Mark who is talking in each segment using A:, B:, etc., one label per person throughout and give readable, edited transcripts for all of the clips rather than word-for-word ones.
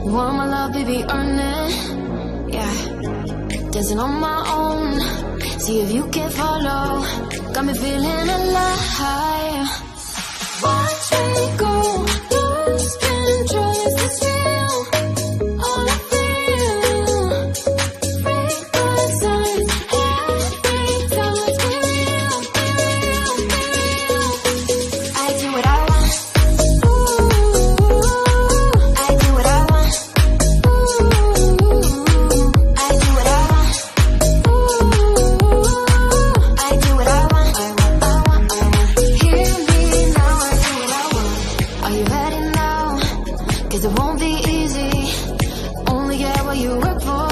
A: Want my love, baby, earn it. Yeah, dancing on my own. See if you can follow. Got me feeling alive. Watch me go, lose control. Is this real? All I feel. Break the signs. Every time let's be real, be real, be real. I do what I want. I do what I want. I do what I want. I do what I want. Hear me now, I do what I want. Are you ready now? 'Cause it won't be easy. Only get what you work for.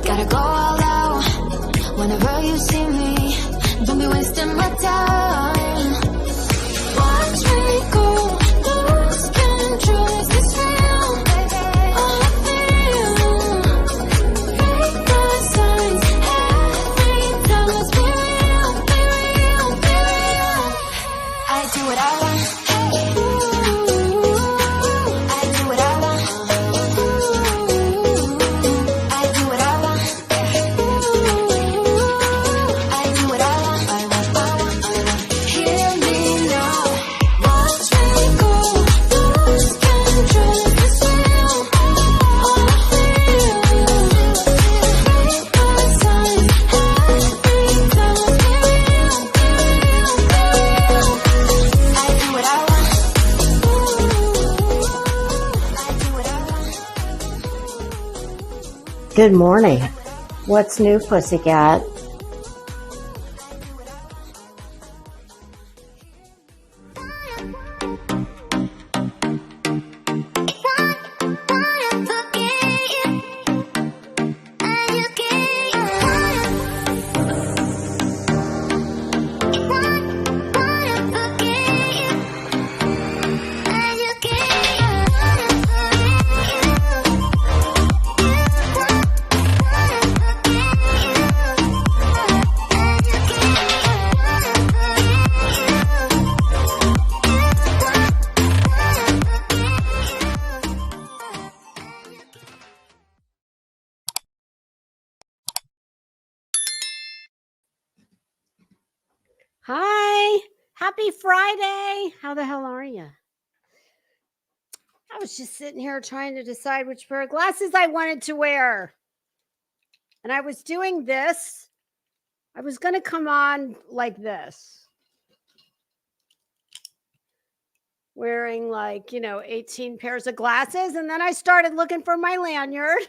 A: Gotta go all out whenever you see me. Don't be wasting my time. Watch me go, lose control. Is this real? All I feel. Break the signs. Every time let's be real, be real, be real. I do what I want. I do what I want. I do what I want. I do what I want. Hear me now. Watch me go, lose control. Is this real? All I feel. Break the signs. Every time let's be real, be real, be real. I do what I want. I do what I want.
B: Good morning. What's new, pussycat? Hi. Happy Friday. How the hell are you? I was just sitting here trying to decide which pair of glasses I wanted to wear. And I was doing this. I was going to come on like this. Wearing 18 pairs of glasses. And then I started looking for my lanyard.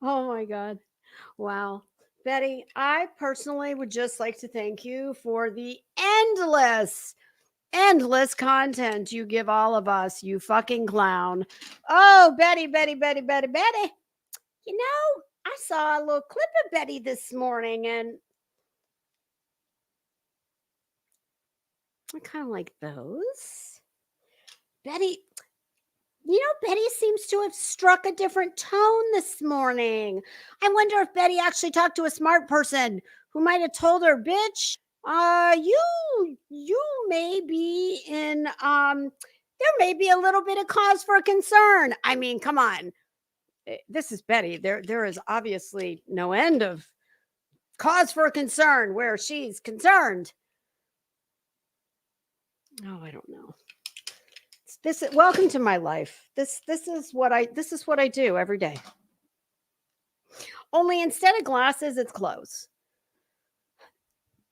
B: Oh my God. Wow. Betty, I personally would just like to thank you for the endless content you give all of us, you fucking clown. Oh, Betty. You know, I saw a little clip of Betty this morning and I kind of like those. Betty seems to have struck a different tone this morning. I wonder if Betty actually talked to a smart person who might have told her, bitch, you may be in, there may be a little bit of cause for concern. I mean, come on. This is Betty. There is obviously no end of cause for concern where she's concerned. Oh, I don't know. Welcome to my life. This is what I do every day. Only instead of glasses, it's clothes.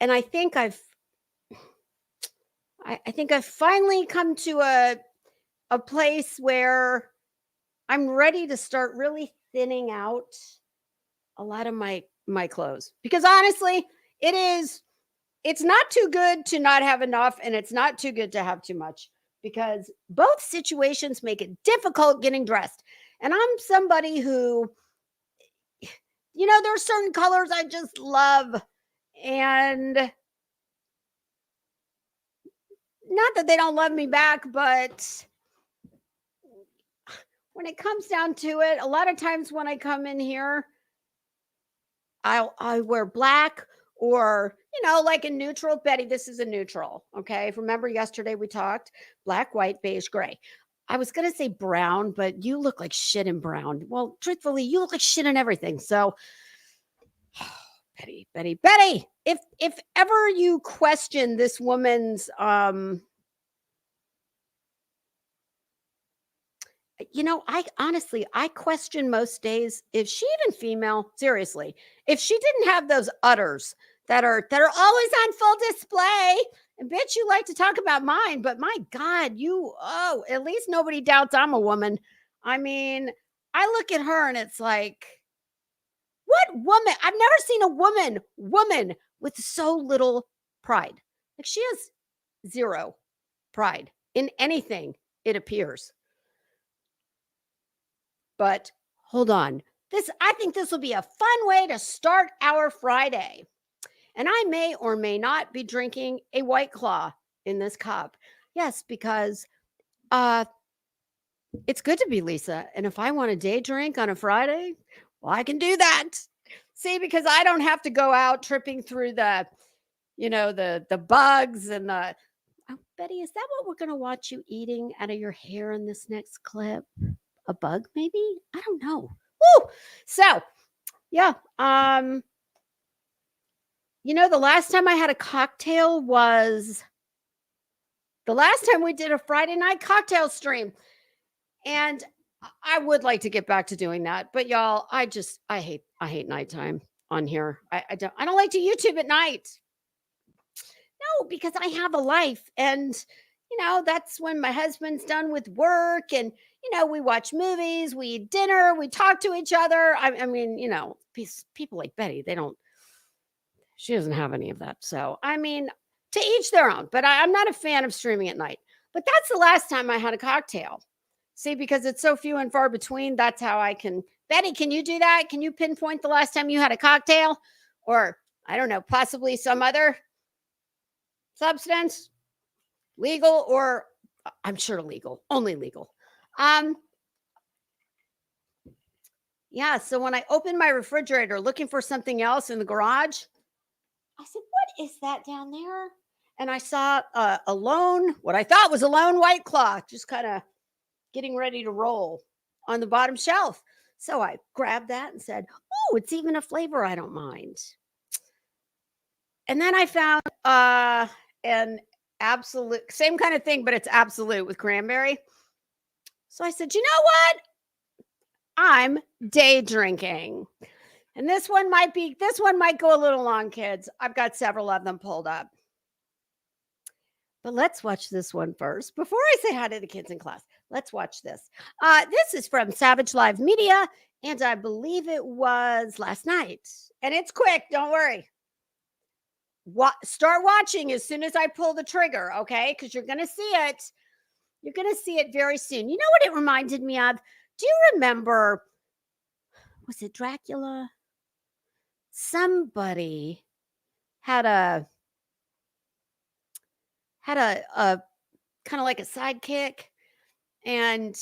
B: And I think I've finally come to a place where I'm ready to start really thinning out a lot of my clothes. Because honestly, it's not too good to not have enough, and it's not too good to have too much. Because both situations make it difficult getting dressed. And I'm somebody who, there are certain colors I just love. And not that they don't love me back, but when it comes down to it, a lot of times when I come in here, I wear black or, like a neutral. Betty, this is a neutral. Okay. Remember yesterday we talked black, white, beige, gray. I was going to say brown, but you look like shit in brown. Well, truthfully, you look like shit in everything. So, Betty, if ever you question this woman's I honestly, I question most days if she even female, seriously. If she didn't have those udders that are always on full display, and bitch, you like to talk about mine, but my God, at least nobody doubts I'm a woman. I mean, I look at her and it's like, what woman? I've never seen a woman with so little pride. Like she has zero pride in anything, it appears. But hold on. I think this will be a fun way to start our Friday. And I may or may not be drinking a White Claw in this cup. Yes, because uh it's good to be Lisa. And if I want a day drink on a Friday, well, I can do that. See, because I don't have to go out tripping through the bugs and the Betty, is that what we're gonna watch you eating out of your hair in this next clip? A bug, maybe? I don't know. Woo! So, yeah. The last time I had a cocktail was the last time we did a Friday night cocktail stream. And I would like to get back to doing that. But y'all, I hate nighttime on here. I don't like to YouTube at night. No, because I have a life. And that's when my husband's done with work and we watch movies, we eat dinner, we talk to each other. I mean, people like Betty, she doesn't have any of that. So, I mean, to each their own, but I'm not a fan of streaming at night. But that's the last time I had a cocktail. See, because it's so few and far between, that's how I can. Betty, can you do that? Can you pinpoint the last time you had a cocktail? Or, I don't know, possibly some other substance? Legal or I'm sure legal, only legal. Yeah, so when I opened my refrigerator looking for something else in the garage, I said, "What is that down there?" And I saw what I thought was a lone White Claw, just kind of getting ready to roll on the bottom shelf. So I grabbed that and said, "Oh, it's even a flavor I don't mind." And then I found an absolute same kind of thing, but it's absolute with cranberry. So I said, "You know what? I'm day drinking." And this one might go a little long, kids. I've got several of them pulled up. But let's watch this one first. Before I say hi to the kids in class, let's watch this. This is from Savage Live Media, and I believe it was last night. And it's quick, don't worry. Start watching as soon as I pull the trigger, okay? Because you're going to see it. You're going to see it very soon. You know what it reminded me of? Do you remember, was it Dracula? Somebody had a kind of like a sidekick, and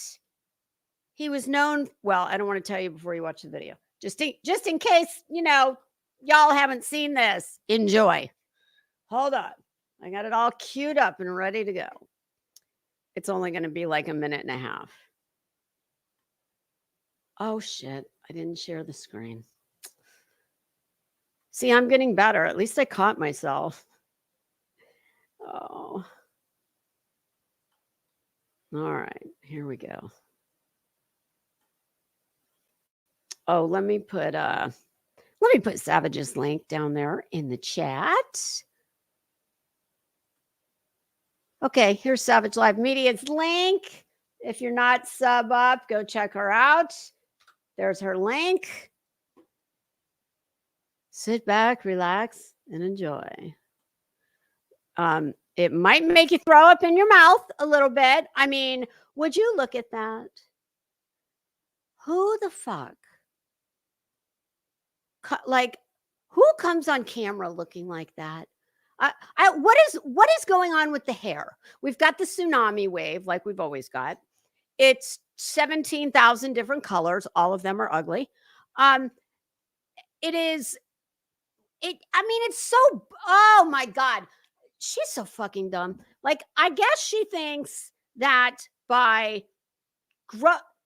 B: he was known. Well, I don't want to tell you before you watch the video, just in case y'all haven't seen this. Enjoy. Hold on, I got it all queued up and ready to go. It's only going to be like a minute and a half. Oh shit, I didn't share the screen. See, I'm getting better. At least I caught myself. Oh. All right, here we go. Oh, let me put Savage's link down there in the chat. Okay, here's Savage Live Media's link. If you're not sub up, go check her out. There's her link. Sit back, relax, and enjoy. It might make you throw up in your mouth a little bit. I mean, would you look at that? Who the fuck? Like, who comes on camera looking like that? What is going on with the hair? We've got the tsunami wave, like we've always got. It's 17,000 different colors. All of them are ugly. It is it's so, oh my God. She's so fucking dumb. Like, I guess she thinks that by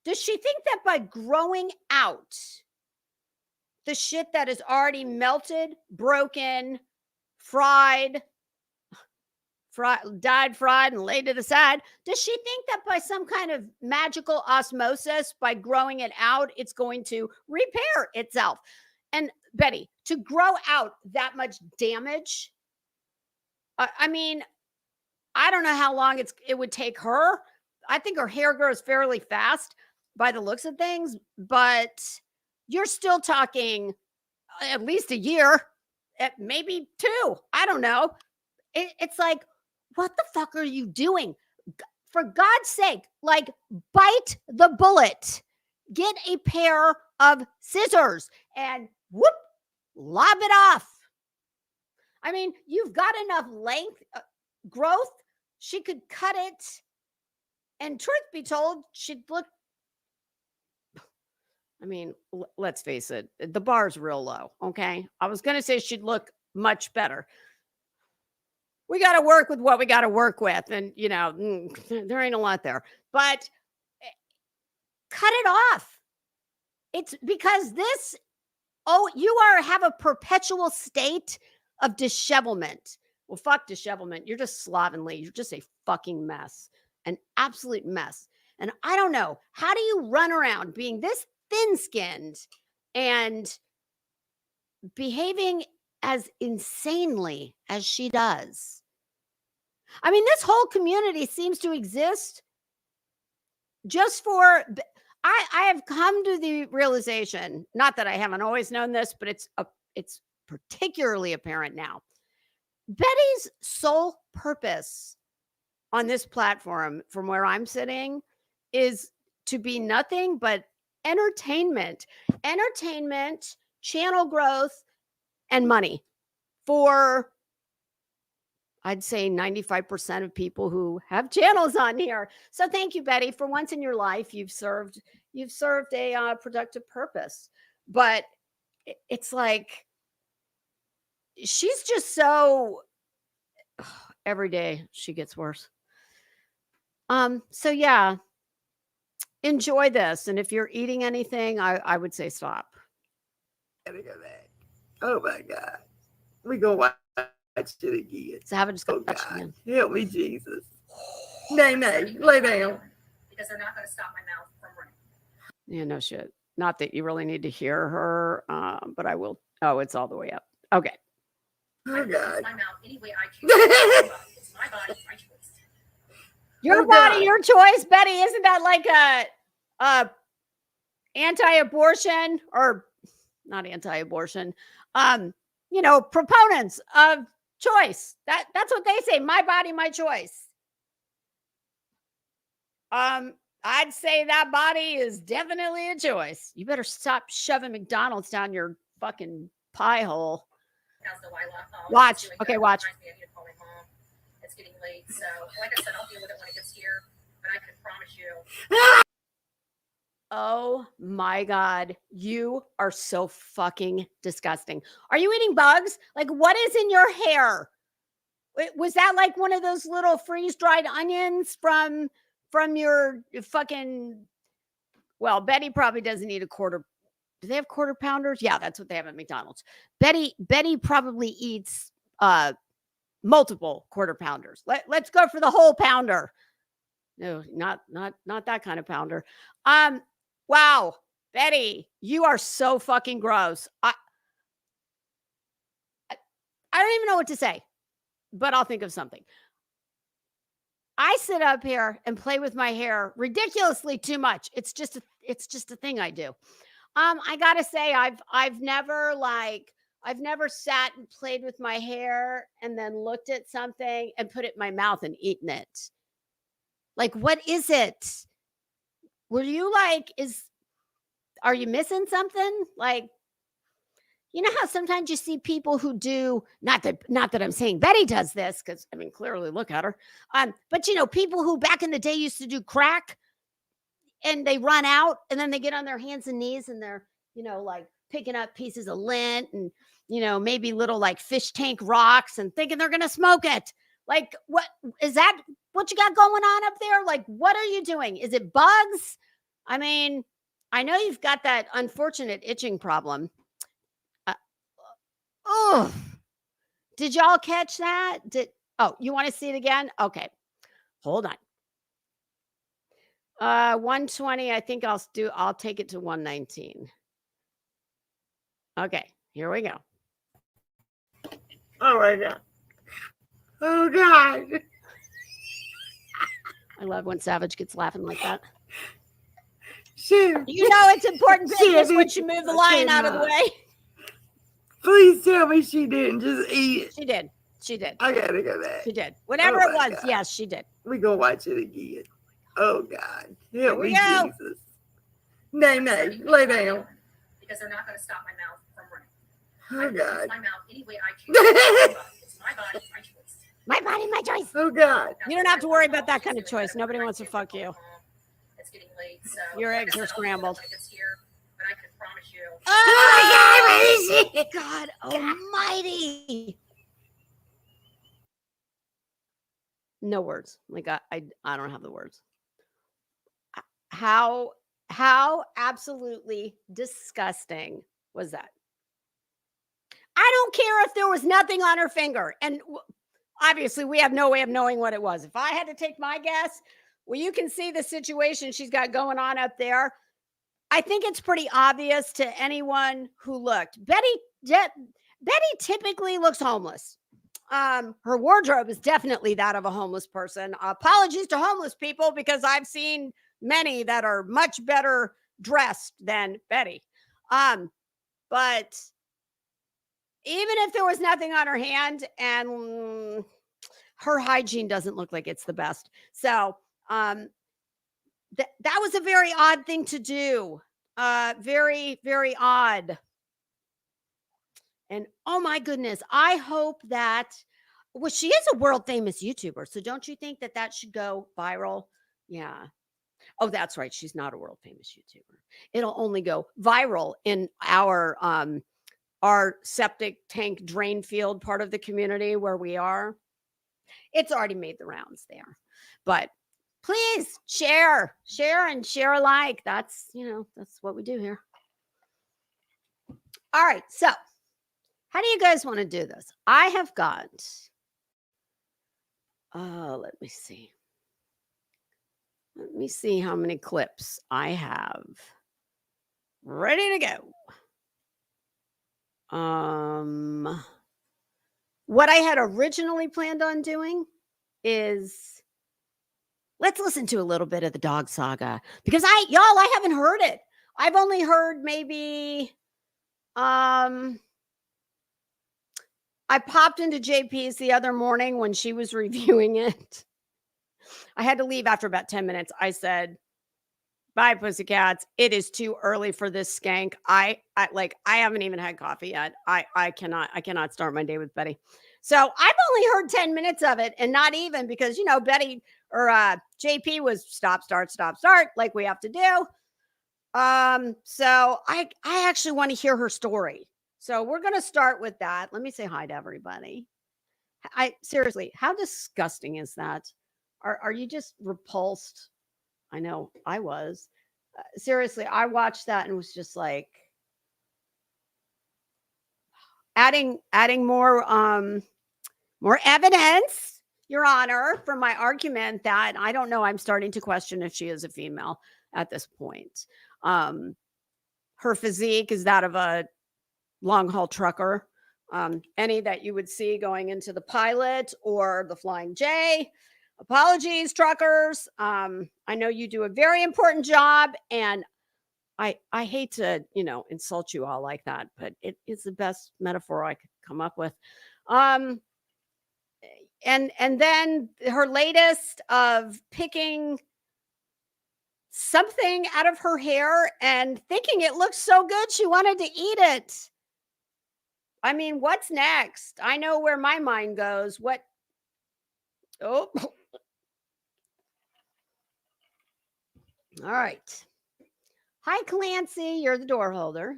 B: does she think that by growing out the shit that is already melted, broken, fried, died, fried, and laid to the side, does she think that by some kind of magical osmosis, by growing it out, it's going to repair itself? And Betty, to grow out that much damage, I mean, I don't know how long it would take her. I think her hair grows fairly fast by the looks of things, but you're still talking at least a year, maybe 2. I don't know. It's like, what the fuck are you doing? For God's sake, like, bite the bullet. Get a pair of scissors and whoop, lob it off. I mean, you've got enough length, growth. She could cut it. And truth be told, she'd look, I mean, let's face it, the bar's real low. Okay. I was going to say she'd look much better. We got to work with what we got to work with. And, there ain't a lot there. But cut it off. It's because you have a perpetual state of dishevelment. Well, fuck dishevelment. You're just slovenly. You're just a fucking mess. An absolute mess. And I don't know. How do you run around being this thin-skinned and behaving as insanely as she does? I mean, this whole community seems to exist just for, I have come to the realization, not that I haven't always known this, but it's particularly apparent now. Betty's sole purpose on this platform, from where I'm sitting, is to be nothing but entertainment, channel growth, and money for, I'd say, 95% of people who have channels on here. So thank you, Betty. For once in your life, you've served a productive purpose. But it's like, she's just so, every day she gets worse. So yeah, enjoy this. And if you're eating anything, I would say stop.
C: Gotta go back. Oh my God. We go watch it again.
B: So have a discussion
C: again. Help me, Jesus. Nay, lay down.
D: Because they're not going to stop my mouth from running.
B: Yeah, no shit. Not that you really need to hear her, but I will. Oh, it's all the way up. Okay.
C: Oh God.
D: My mouth any way I choose. It's my body, my choice.
B: Your body, your choice, Betty. Isn't that like a anti-abortion, or not anti-abortion? Proponents of choice. That's what they say. My body, my choice. I'd say that body is definitely a choice. You better stop shoving McDonald's down your fucking pie hole. Watch. Okay, watch.
D: It's getting late, so like I said, I'll deal with it when it gets here. But I can promise you.
B: Oh my God, you are so fucking disgusting. Are you eating bugs? Like, what is in your hair? Was that like one of those little freeze-dried onions from your fucking, well, Betty probably doesn't eat a quarter. Do they have quarter pounders? Yeah, that's what they have at McDonald's. Betty probably eats multiple quarter pounders. Let's go for the whole pounder. No, not that kind of pounder. Wow, Betty, you are so fucking gross. I don't even know what to say, but I'll think of something. I sit up here and play with my hair ridiculously too much. It's just a thing I do. I gotta say, I've never sat and played with my hair and then looked at something and put it in my mouth and eaten it. Like, what is it? Were you like, are you missing something? Like, you know how sometimes you see people who do, not that I'm saying Betty does this, because I mean, clearly look at her. But people who back in the day used to do crack, and they run out and then they get on their hands and knees and they're, like picking up pieces of lint and, maybe little like fish tank rocks and thinking they're going to smoke it. Like, what is that? What you got going on up there? Like, what are you doing? Is it bugs? I mean, I know you've got that unfortunate itching problem. Oh, did y'all catch that? You want to see it again? Okay. Hold on. 120. I think I'll take it to 119. Okay, here we go.
C: Oh my God. Oh God.
B: I love when Savage gets laughing like that.
C: Sure.
B: It's important business when
C: did.
B: she moved the lion out of the way.
C: Please tell me she didn't just eat it.
B: She did. She did.
C: I gotta go back.
B: She did. Whatever
C: Oh
B: it was,
C: my God.
B: yes, she did.
C: We gonna watch it again. Oh God.
B: Here
C: Help
B: we
C: me,
B: go.
C: Jesus. Nay, lay down.
D: Because they're not going to stop my mouth from running.
C: Oh
D: I can use
C: God.
D: my mouth any way I choose. It's my body, my choice.
B: My body, my choice.
C: Oh God.
B: You don't have to worry about that kind of choice. Nobody wants to fuck you.
D: It's getting late, so
B: Your eggs are
D: I said,
B: scrambled.
D: when it gets here, but I can promise you.
C: Oh my God,
B: God almighty. No words. Like I don't have the words. How absolutely disgusting was that? I don't care if there was nothing on her finger. And obviously, we have no way of knowing what it was. If I had to take my guess, well, you can see the situation she's got going on up there. I think it's pretty obvious to anyone who looked. Betty typically looks homeless. Her wardrobe is definitely that of a homeless person. Apologies to homeless people because I've seen many that are much better dressed than Betty. But even if there was nothing on her hand, and her hygiene doesn't look like it's the best. So that was a very odd thing to do. Very, very odd. And oh my goodness, I hope that, well, she is a world famous YouTuber. So don't you think that should go viral? Yeah. Oh, that's right. She's not a world famous YouTuber. It'll only go viral in our septic tank drain field part of the community where we are. It's already made the rounds there. But please share and share alike. That's what we do here. All right. So how do you guys want to do this? I have got, let me see. Let me see how many clips I have ready to go. What I had originally planned on doing is, let's listen to a little bit of the dog saga because I haven't heard it. I've only heard maybe, I popped into JP's the other morning when she was reviewing it. I had to leave after about 10 minutes. I said, bye, pussycats. It is too early for this skank. I haven't even had coffee yet. I cannot start my day with Betty. So I've only heard 10 minutes of it, and not even because, Betty or JP was stop, start, like we have to do. So I actually want to hear her story. So we're going to start with that. Let me say hi to everybody. Seriously, how disgusting is that? Are you just repulsed? I know I was. Seriously, I watched that and was just like adding more evidence, Your Honor, for my argument that I don't know. I'm starting to question if she is a female at this point. Her physique is that of a long haul trucker. Any that you would see going into the Pilot or the Flying J. Apologies, truckers. I know you do a very important job, and I hate to, insult you all like that, but it is the best metaphor I could come up with. And then her latest of picking something out of her hair and thinking it looked so good she wanted to eat it. I mean, what's next? I know where my mind goes. Oh. All right. Hi, Clancy. You're the door holder.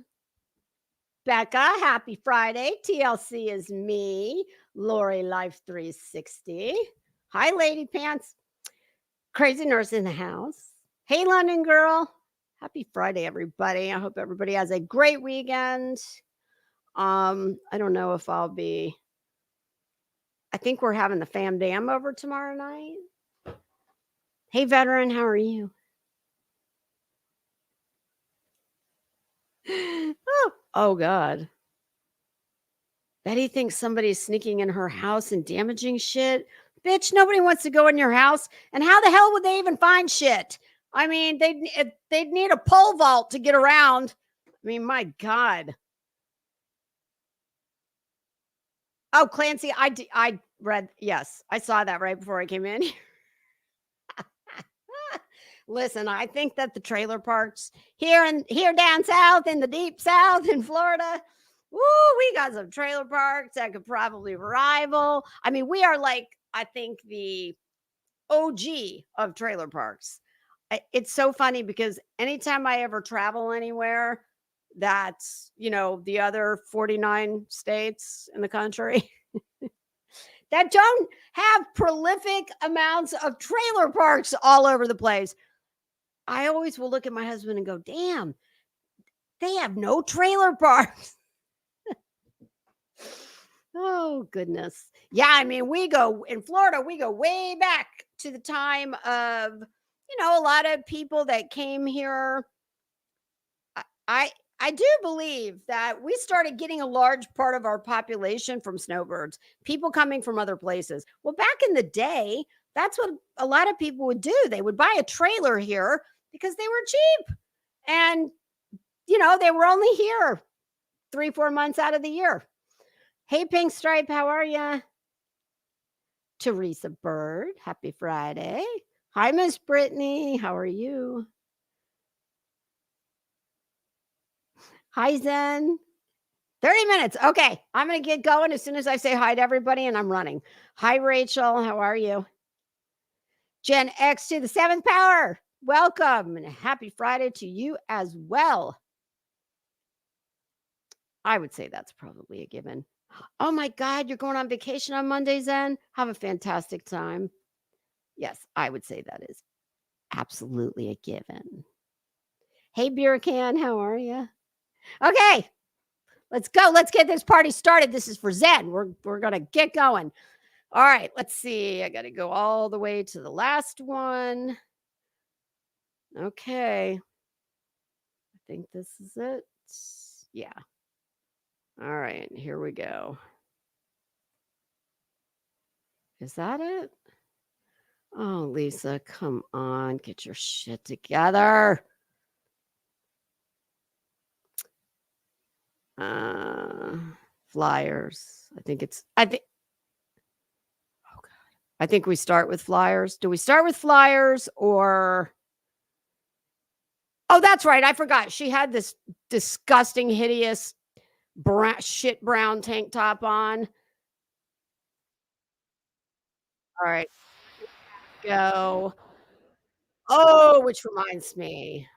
B: Becca, happy Friday. TLC is me, Lori Life 360. Hi, Lady Pants. Crazy Nurse in the house. Hey, London Girl. Happy Friday, everybody. I hope everybody has a great weekend. I don't know if I'll be. I think we're having the Fam Dam over tomorrow night. Hey, veteran, how are you? Oh, God. Betty thinks somebody's sneaking in her house and damaging shit. Bitch, nobody wants to go in your house. And how the hell would they even find shit? I mean, they'd need a pole vault to get around. I mean, my God. Oh, Clancy, I read, yes, I saw that right before I came in. Listen, I think that the trailer parks here down south in the deep south in Florida, woo, we got some trailer parks that could probably rival. I mean, we are like, I think the OG of trailer parks. It's so funny because anytime I ever travel anywhere that's, the other 49 states in the country that don't have prolific amounts of trailer parks all over the place, I always will look at my husband and go, damn, they have no trailer parks. Oh, goodness. Yeah, I mean, we go in Florida, we go way back to the time of, a lot of people that came here. I do believe that we started getting a large part of our population from snowbirds, people coming from other places. Well, back in the day, that's what a lot of people would do. They would buy a trailer here because they were cheap. And, they were only here 3-4 months out of the year. Hey, Pink Stripe, how are you? Teresa Bird, happy Friday. Hi, Miss Brittany, how are you? Hi, Zen. 30 minutes. Okay, I'm going to get going as soon as I say hi to everybody, and I'm running. Hi, Rachel, how are you? Gen X to the 7th power, welcome, and happy Friday to you as well. I would say that's probably a given. Oh my God, you're going on vacation on Monday, Zen? Have a fantastic time. Yes, I would say that is absolutely a given. Hey, Beer Can, how are you? Okay, let's go. Let's get this party started. This is for Zen. We're going to get going. All right, let's see. I got to go all the way to the last one. Okay. I think this is it. Yeah. All right, here we go. Is that it? Oh, Lisa, come on. Get your shit together. Flyers. I think oh God. I think we start with flyers. Do we start with flyers or Oh, that's right. I forgot. She had this disgusting, hideous brown tank top on. All right. Go. Oh, which reminds me.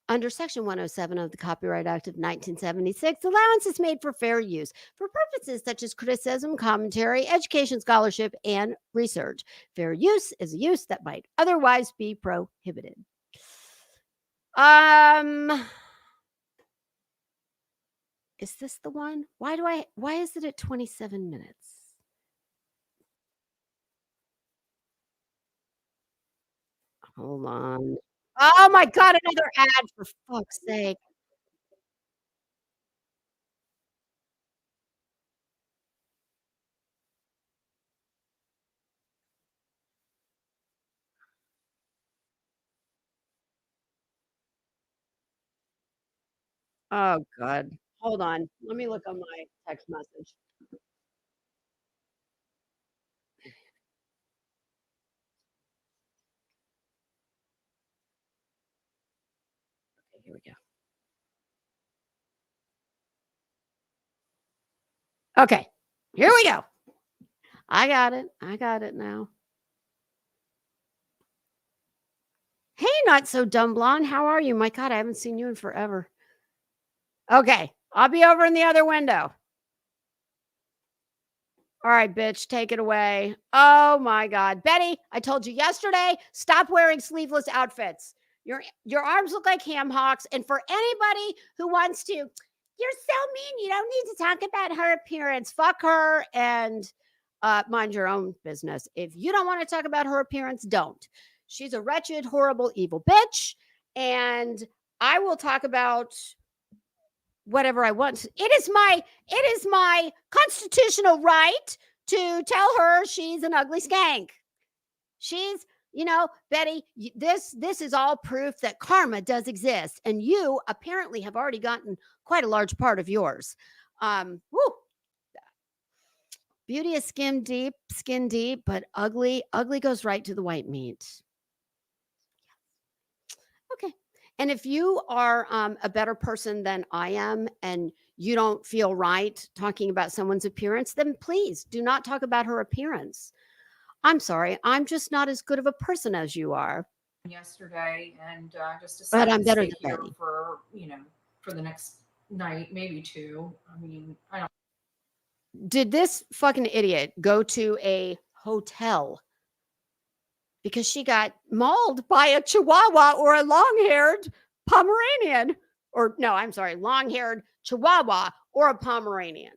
B: Under Section 107 of the Copyright Act of 1976, allowance is made for fair use for purposes such as criticism, commentary, education, scholarship, and research. Fair use is a use that might otherwise be prohibited. Is this the one? Why is it at 27 minutes? Hold on. Oh my God, another ad, for fuck's sake. Oh God. Hold on. Let me look on my text message. Okay, here we go. Okay, here we go. I got it. I got it now. Hey, not so dumb blonde. How are you? My God, I haven't seen you in forever. Okay, I'll be over in the other window. All right, bitch, take it away. Oh my God. Betty, I told you yesterday, stop wearing sleeveless outfits. Your arms look like ham hocks. And for anybody who wants to, you're so mean. You don't need to talk about her appearance. Fuck her and mind your own business. If you don't want to talk about her appearance, don't. She's a wretched, horrible, evil bitch. And I will talk about whatever I want. It is my constitutional right to tell her she's an ugly skank. She's, Betty, this is all proof that karma does exist, and you apparently have already gotten quite a large part of yours. Woo. Beauty is skin deep, but ugly goes right to the white meat. Okay. And if you are a better person than I am and you don't feel right talking about someone's appearance, then please do not talk about her appearance. I'm sorry. I'm just not as good of a person as you are.
D: Yesterday, and just
B: But
D: decided
B: I'm
D: to
B: better
D: stay
B: than
D: here
B: Betty.
D: for the next night, maybe two. I mean, I don't.
B: Did this fucking idiot go to a hotel because she got mauled by a Chihuahua or a long-haired Pomeranian? Or no, I'm sorry, long-haired Chihuahua or a Pomeranian.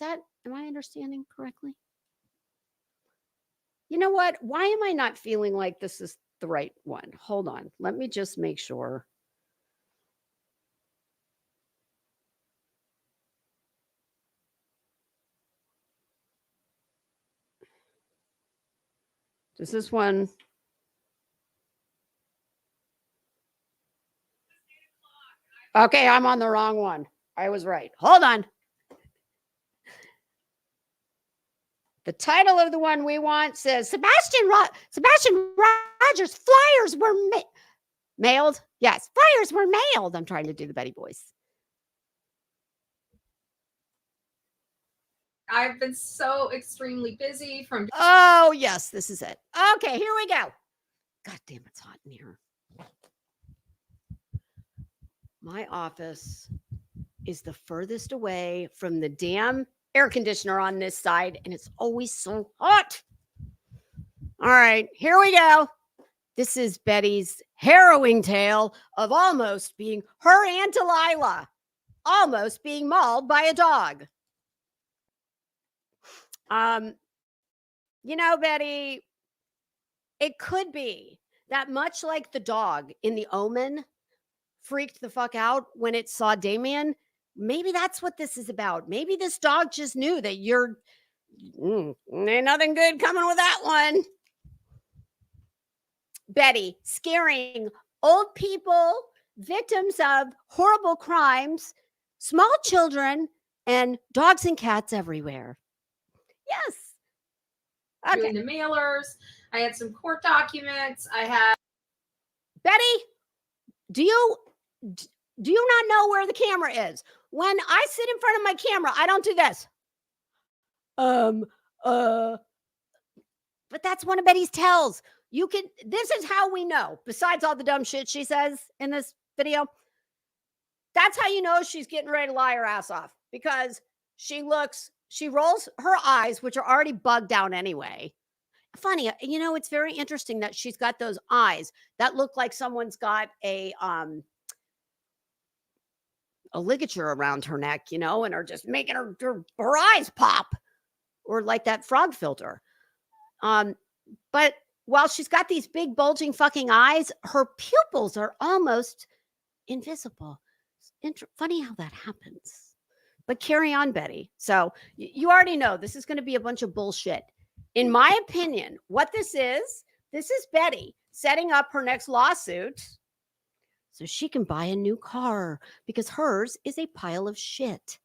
B: Am I understanding correctly? You know what? Why am I not feeling like this is the right one? Hold on. Let me just make sure. Does this one? Okay, I'm on the wrong one. I was right. Hold on. The title of the one we want says Sebastian Rogers flyers were mailed. Yes, flyers were mailed. I'm trying to do the Betty voice.
D: I've been so extremely busy from.
B: Oh, yes, this is it. Okay, here we go. God damn, it's hot in here. My office is the furthest away from the damn air conditioner on this side, and it's always so hot. All right, here we go. This is Betty's harrowing tale of almost being her and Delilah, almost being mauled by a dog. Betty, it could be that much like the dog in The Omen freaked the fuck out when it saw Damien, maybe that's what this is about. Maybe this dog just knew that ain't nothing good coming with that one. Betty, scaring old people, victims of horrible crimes, small children, and dogs and cats everywhere. Yes. Okay.
D: Doing the mailers. I had some court documents. I had.
B: Betty, do you not know where the camera is? When I sit in front of my camera, I don't do this. But that's one of Betty's tells. This is how we know, besides all the dumb shit she says in this video. That's how you know she's getting ready to lie her ass off, because she rolls her eyes, which are already bugged out anyway. Funny, it's very interesting that she's got those eyes that look like someone's got a ligature around her neck, and are just making her eyes pop, or like that frog filter. But while she's got these big bulging fucking eyes, her pupils are almost invisible. Funny how that happens. But carry on, Betty. So you already know this is going to be a bunch of bullshit. In my opinion, what this is Betty setting up her next lawsuit so she can buy a new car, because hers is a pile of shit.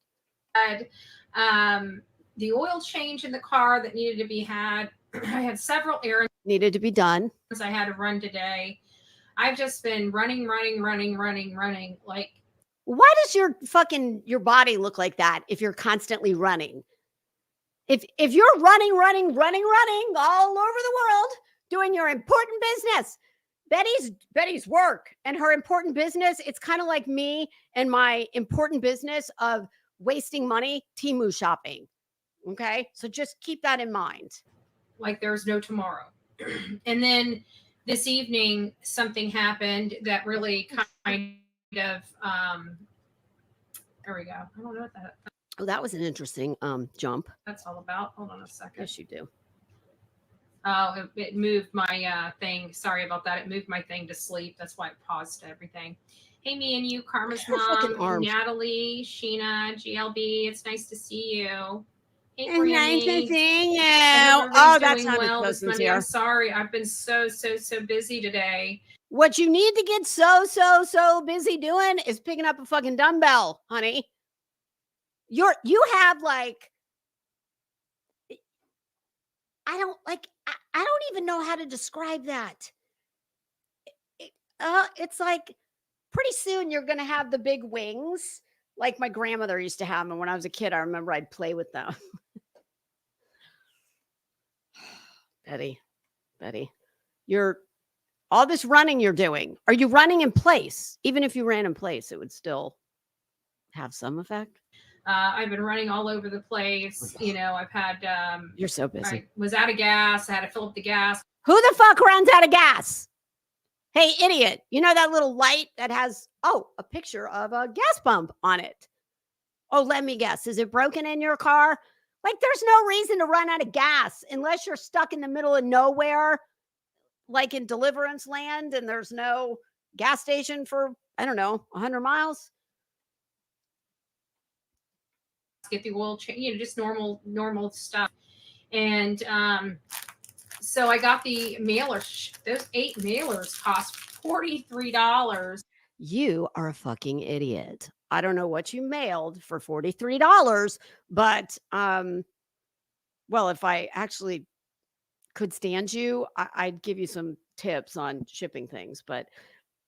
D: Had the oil change in the car that needed to be had. I had several errands
B: needed to be done.
D: I had to run today. I've just been running. Like,
B: why does your body look like that if you're constantly running? If you're running all over the world doing your important business, Betty's work and her important business. It's kind of like me and my important business of wasting money Temu shopping. Okay, so just keep that in mind.
D: Like there's no tomorrow. And then this evening, something happened that really kind of there we go. I don't know what that.
B: Oh, that was an interesting jump.
D: That's all about. Hold on a second.
B: Yes, you do.
D: Oh, it moved my thing. Sorry about that. It moved my thing to sleep. That's why it paused everything. Hey, me and you, Karma's mom, Natalie, Sheena, GLB. It's nice to see you. Hey,
B: it's nice to see you.
D: Oh, that's how well this Monday. I'm sorry. I've been so busy today.
B: What you need to get so busy doing is picking up a fucking dumbbell, honey. You have like, I don't even know how to describe that. It's like pretty soon you're going to have the big wings like my grandmother used to have them when I was a kid. I remember I'd play with them. Betty, you're all this running you're doing. Are you running in place? Even if you ran in place, it would still have some effect.
D: I've been running all over the place. You know, I've had.
B: You're so busy.
D: I was out of gas. I had to fill up the gas.
B: Who the fuck runs out of gas? Hey, idiot. You know that little light that has, a picture of a gas pump on it. Oh, let me guess. Is it broken in your car? Like, there's no reason to run out of gas unless you're stuck in the middle of nowhere, like in Deliverance Land, and there's no gas station for, 100 miles.
D: Get the oil change, just normal stuff. And so I got the mailers. Those 8 mailers cost $43.
B: You are a fucking idiot. I don't know what you mailed for $43, but well, if I actually could stand you, I'd give you some tips on shipping things, but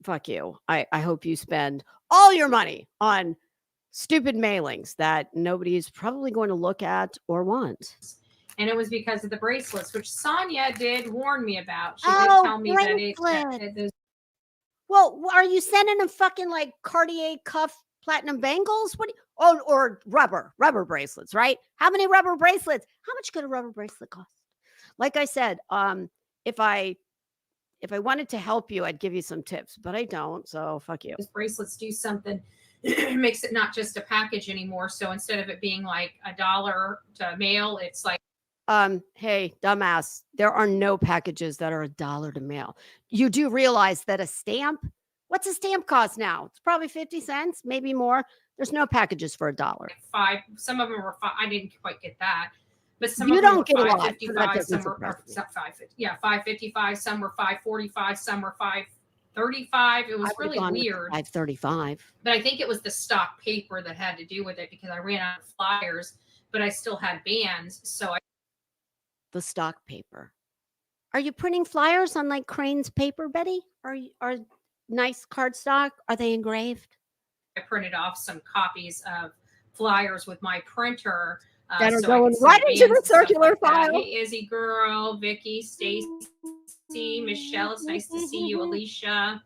B: fuck you. I hope you spend all your money on stupid mailings that nobody is probably going to look at or want.
D: And it was because of the bracelets, which Sonia did warn me about. She did tell me that those.
B: Well, are you sending them fucking like Cartier cuff platinum bangles? Or rubber bracelets, right? How many rubber bracelets? How much could a rubber bracelet cost? Like I said, if I wanted to help you, I'd give you some tips, but I don't. So fuck you.
D: Those bracelets do something. It makes it not just a package anymore. So instead of it being like $1 to mail, it's like.
B: Hey, dumbass, there are no packages that are $1 to mail. You do realize that a stamp, what's a stamp cost now? It's probably 50 cents, maybe more. There's no packages for $1.
D: $5. Some of them were $5. I didn't quite get that. But some
B: you
D: of them
B: don't
D: were
B: get a lot.
D: $5.55, some were $5.50. Yeah, $5.55, some were $5.45, some were $5.35. It was really weird.
B: $5.35.
D: But I think it was the stock paper that had to do with it because I ran out of flyers, but I still had bands. So
B: the stock paper. Are you printing flyers on like Crane's paper, Betty? Are nice cardstock? Are they engraved?
D: I printed off some copies of flyers with my printer.
B: That are going right into the circular file.
D: Hey, Izzy girl, Vicky, Stacy, Michelle, it's nice to see you. Alicia,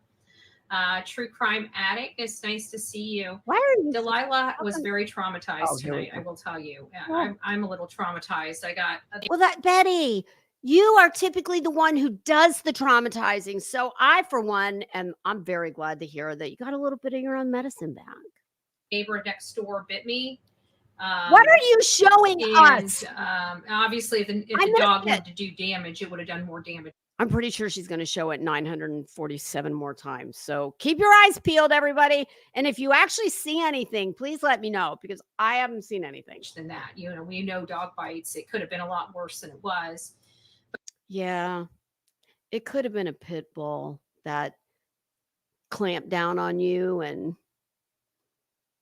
D: True Crime Addict, it's nice to see you.
B: Why are you?
D: Delilah was very traumatized tonight. I will tell you. I'm a little traumatized.
B: Well, that Betty, you are typically the one who does the traumatizing. So I, for one, I'm very glad to hear that you got a little bit of your own medicine back.
D: Neighbor next door bit me.
B: What are you showing us?
D: Obviously, if the dog wanted to do damage, it would have done more damage.
B: I'm pretty sure she's going to show it 947 more times. So keep your eyes peeled, everybody. And if you actually see anything, please let me know because I haven't seen anything.
D: Than that, we know dog bites. It could have been a lot worse than it was.
B: Yeah, it could have been a pit bull that clamped down on you and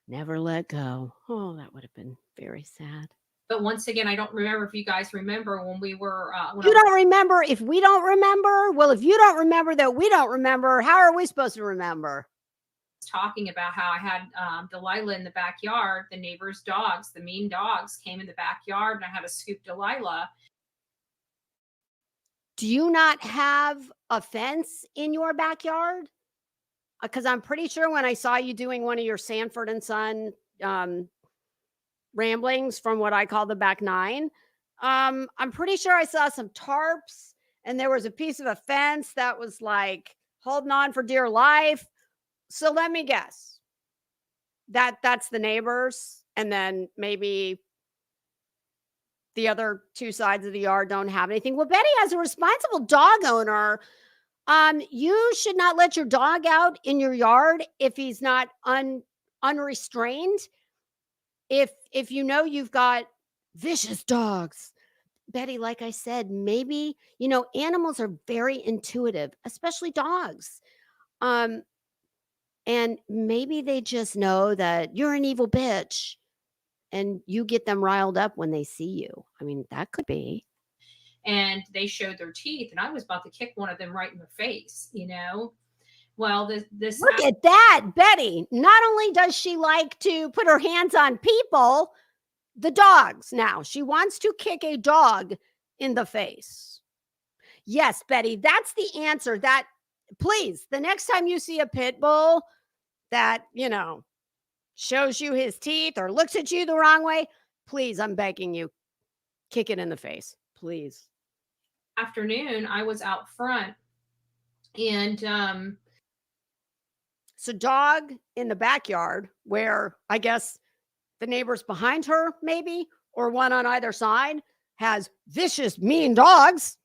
B: never let go. Oh, that would have been very sad.
D: But once again, I don't remember if you guys remember when we were.
B: You don't remember if we don't remember? Well, if you don't remember that we don't remember, how are we supposed to remember?
D: Talking about how I had Delilah in the backyard. The neighbors' dogs, the mean dogs, came in the backyard, and I had to scoop Delilah.
B: Do you not have a fence in your backyard? Because I'm pretty sure when I saw you doing one of your Sanford and Son ramblings from what I call the back nine, I'm pretty sure I saw some tarps and there was a piece of a fence that was like holding on for dear life. So let me guess. That's the neighbors, and then maybe the other two sides of the yard don't have anything. Well, Betty, as a responsible dog owner, you should not let your dog out in your yard if he's not unrestrained. If you know you've got vicious dogs, Betty, like I said, maybe, animals are very intuitive, especially dogs. And maybe they just know that you're an evil bitch and you get them riled up when they see you. I mean, that could be.
D: And they showed their teeth, and I was about to kick one of them right in the face, Well, this
B: look at that, Betty. Not only does she like to put her hands on people, the dogs now. She wants to kick a dog in the face. Yes, Betty, that's the answer. That, please, the next time you see a pit bull that, shows you his teeth or looks at you the wrong way, please, I'm begging you, kick it in the face, please.
D: Afternoon, I was out front, and
B: so dog in the backyard where I guess the neighbors behind her, maybe, or one on either side, has vicious, mean dogs,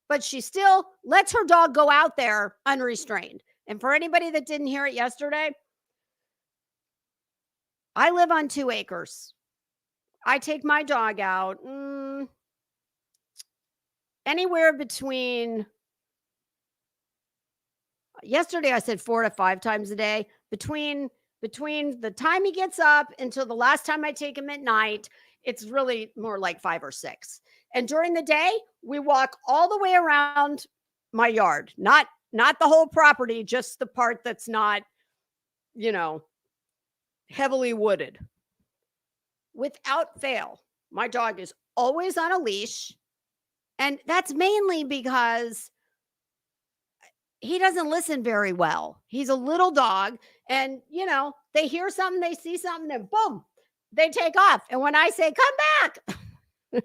B: but she still lets her dog go out there unrestrained. And for anybody that didn't hear it yesterday, I live on 2 acres. I take my dog out anywhere between, yesterday I said 4 to 5 times a day, between the time he gets up until the last time I take him at night, it's really more like 5 or 6. And during the day, we walk all the way around my yard, not the whole property, just the part that's not, heavily wooded. Without fail, my dog is always on a leash. And that's mainly because he doesn't listen very well. He's a little dog, and they hear something, they see something, and boom, they take off. And when I say, come back, no,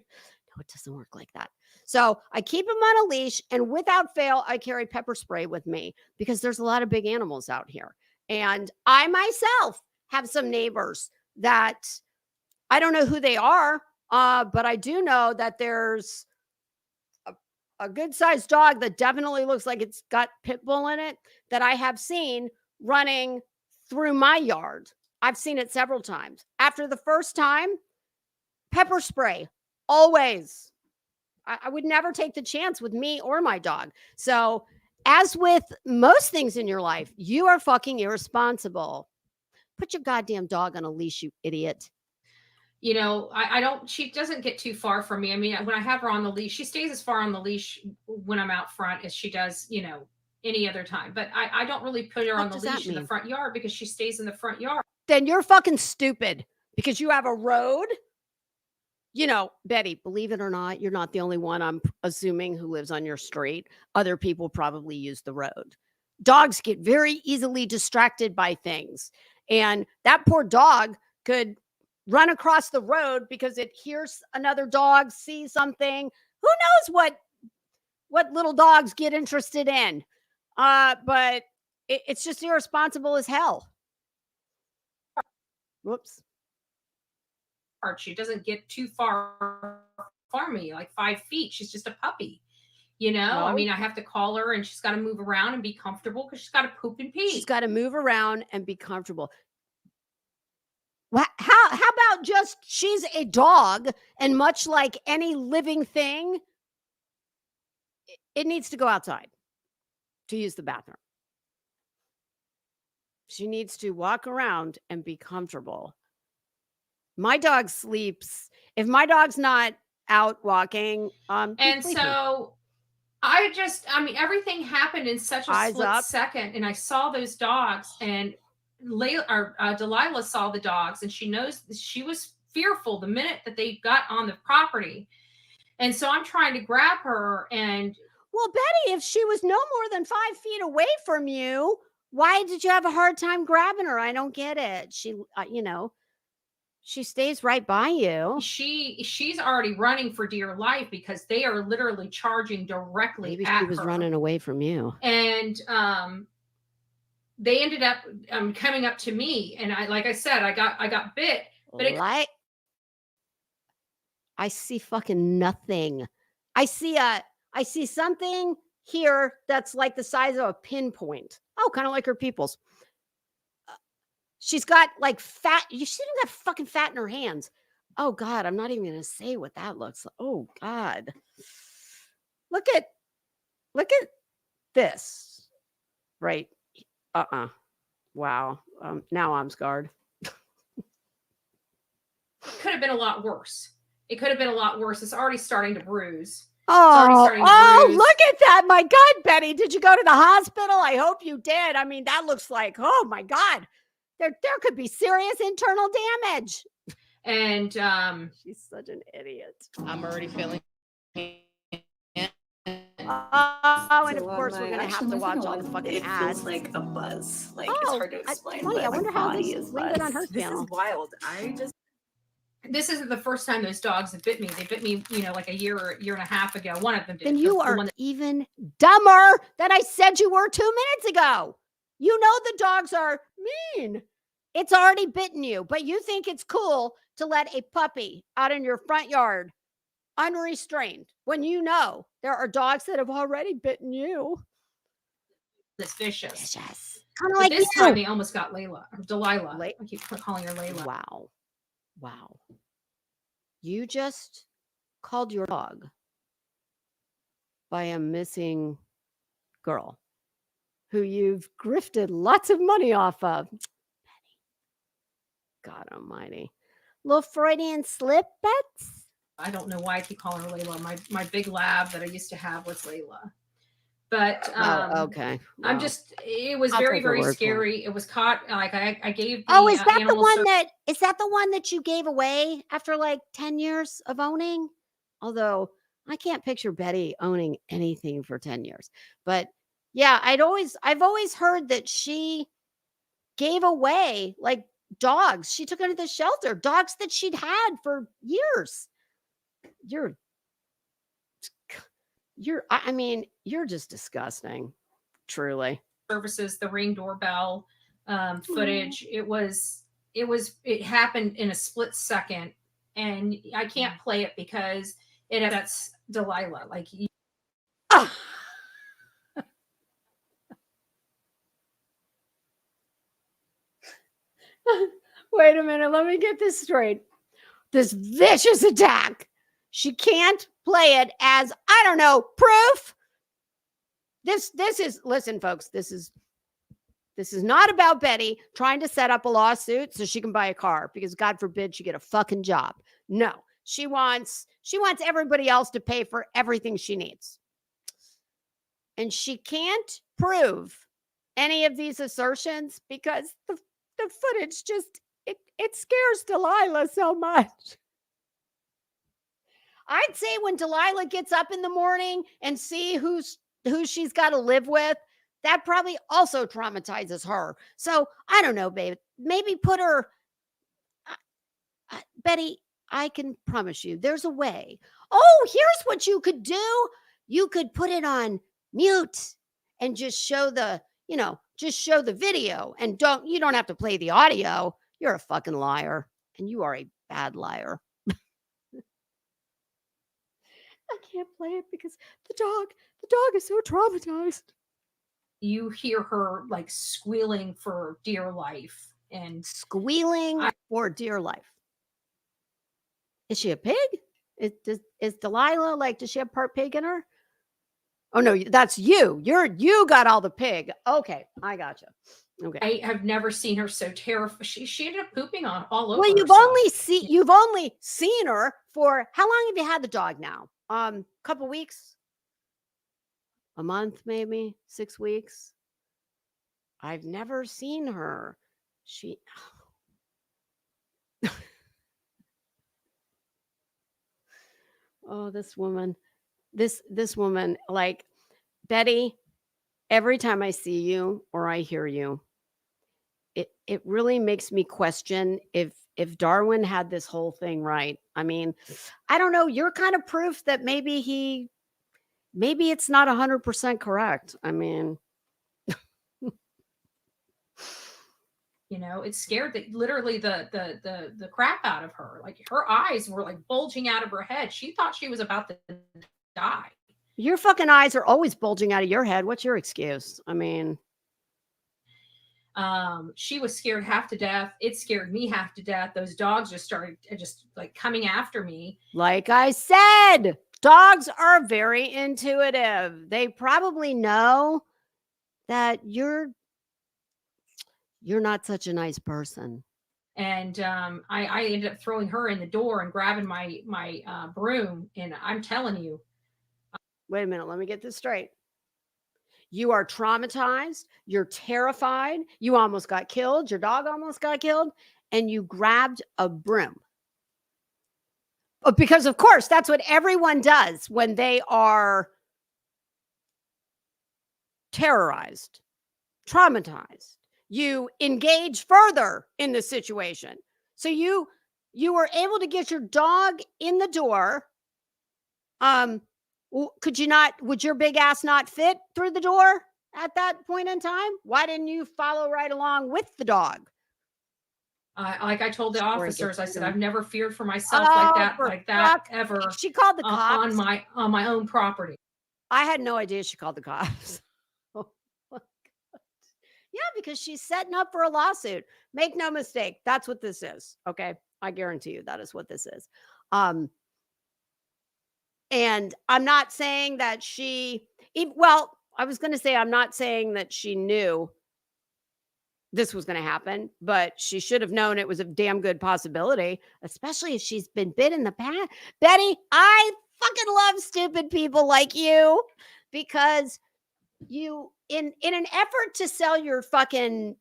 B: it doesn't work like that. So I keep him on a leash, and without fail, I carry pepper spray with me because there's a lot of big animals out here. And I myself have some neighbors that I don't know who they are, but I do know that there's a good-sized dog that definitely looks like it's got pit bull in it that I have seen running through my yard. I've seen it several times. After the first time, pepper spray, always. I would never take the chance with me or my dog. So, as with most things in your life, you are fucking irresponsible. Put your goddamn dog on a leash, you idiot.
D: I don't, she doesn't get too far from me. I mean, when I have her on the leash, she stays as far on the leash when I'm out front as she does, any other time. But I don't really put her on the leash in the front yard because she stays in the front yard.
B: Then you're fucking stupid because you have a road. Betty, believe it or not, you're not the only one, I'm assuming, who lives on your street. Other people probably use the road. Dogs get very easily distracted by things. And that poor dog could run across the road because it hears another dog, see something. Who knows what little dogs get interested in? But it's just irresponsible as hell. Whoops.
D: She doesn't get too far from me, like 5 feet. She's just a puppy. No. I mean, I have to call her, and she's got to move around and be comfortable because she's got to poop and pee.
B: She's got to move around and be comfortable. How about just she's a dog, and much like any living thing, it needs to go outside to use the bathroom. She needs to walk around and be comfortable. My dog sleeps. If my dog's not out walking,
D: and so I mean, everything happened in such a split second, and I saw those dogs, and Delilah saw the dogs, and she knows she was fearful the minute that they got on the property. And so I'm trying to grab her, and
B: Well, Betty, if she was no more than 5 feet away from you, why did you have a hard time grabbing her? I don't get it. She, she stays right by you.
D: She's already running for dear life because they are literally charging directly
B: Maybe
D: at
B: she was
D: her.
B: running away from you.
D: And they ended up coming up to me, and like I said, I got bit. But
B: I see fucking nothing. I see something here that's like the size of a pinpoint. Oh, kind of like her people's. She's got like fat. She even got fucking fat in her hands. Oh God, I'm not even gonna say what that looks like. Oh God, look at this. Right. Wow. Now I'm scarred.
D: Could have been a lot worse. It could have been a lot worse. It's already starting to bruise.
B: Oh, look at that. My God, Betty, did you go to the hospital? I hope you did. I mean, that looks like, oh my God, there could be serious internal damage.
D: And
B: she's such an idiot.
E: I'm already feeling.
B: Oh, and of course we're gonna have to watch all the fucking ads.
F: It feels like a buzz. Like it's hard to explain.
B: Funny, I wonder how this
F: is
B: landed on her channel.
C: This is wild.
D: This isn't the first time those dogs have bit me. They bit me, like a year and a half ago. One of them did.
B: Then you are even dumber than I said you were 2 minutes ago. You know the dogs are mean. It's already bitten you, but you think it's cool to let a puppy out in your front yard unrestrained when you know there are dogs that have already bitten you.
D: It's vicious.
B: Kind of like
D: this time they almost got Layla or Delilah. I keep calling her Layla.
B: Wow. You just called your dog by a missing girl who you've grifted lots of money off of. Penny. God almighty. Little Freudian slip bets?
D: I don't know why I keep calling her Layla. My big lab that I used to have was Layla. But
B: okay. Well,
D: it was very, very scary. It was caught, like I gave
B: the is that the one that you gave away after like 10 years of owning? Although I can't picture Betty owning anything for 10 years. But yeah, I've always heard that she gave away like dogs. She took into the shelter, dogs that she'd had for years. You're just disgusting, truly.
D: Services, the Ring doorbell footage. It happened in a split second, and I can't play it because that's Delilah. Like,
B: wait a minute, let me get this straight. This vicious attack. She can't play it as, I don't know, proof. This is, listen, folks, this is not about Betty trying to set up a lawsuit so she can buy a car because God forbid she get a fucking job. No, she wants everybody else to pay for everything she needs. And she can't prove any of these assertions because the footage just, it scares Delilah so much. I'd say when Delilah gets up in the morning and see who she's got to live with, that probably also traumatizes her. So I don't know, babe. Maybe put her, Betty, I can promise you there's a way. Oh, here's what you could do. You could put it on mute and just show the video and you don't have to play the audio. You're a fucking liar and you are a bad liar. I can't play it because the dog is so traumatized.
D: You hear her like squealing for dear life and
B: for dear life. Is she a pig? Is Delilah like, does she have part pig in her? Oh no, that's you. You got all the pig. Okay, I gotcha. Okay.
D: I have never seen her so terrified. She ended up pooping all over.
B: Well, you've
D: herself.
B: only seen her for how long have you had the dog now? Couple weeks, a month, maybe 6 weeks. I've never seen her. Oh, this woman, like Betty, every time I see you or I hear you, it really makes me question if Darwin had this whole thing right. I mean, I don't know. You're kind of proof that maybe it's not 100% correct. I mean,
D: it scared literally the crap out of her. Like her eyes were like bulging out of her head. She thought she was about to die.
B: Your fucking eyes are always bulging out of your head. What's your excuse? I mean,
D: she was scared half to death. It scared me half to death. Those dogs just started like coming after me.
B: Like I said, dogs are very intuitive. They probably know that you're not such a nice person.
D: And I ended up throwing her in the door and grabbing my broom. And I'm telling you.
B: Wait a minute. Let me get this straight. You are traumatized. You're terrified. You almost got killed. Your dog almost got killed. And you grabbed a broom. Because, of course, that's what everyone does when they are terrorized, traumatized. You engage further in the situation. So you were able to get your dog in the door. Could you not? Would your big ass not fit through the door at that point in time? Why didn't you follow right along with the dog?
D: Like I told the officers, I said, I've never feared for myself like that ever.
B: She called the cops
D: on my own property.
B: I had no idea she called the cops. Oh my God. Yeah, because she's setting up for a lawsuit. Make no mistake, that's what this is. Okay, I guarantee you that is what this is. And I'm not saying that I was going to say I'm not saying that she knew this was going to happen, but she should have known it was a damn good possibility, especially if she's been bit in the past. Betty, I fucking love stupid people like you because you, in an effort to sell your fucking,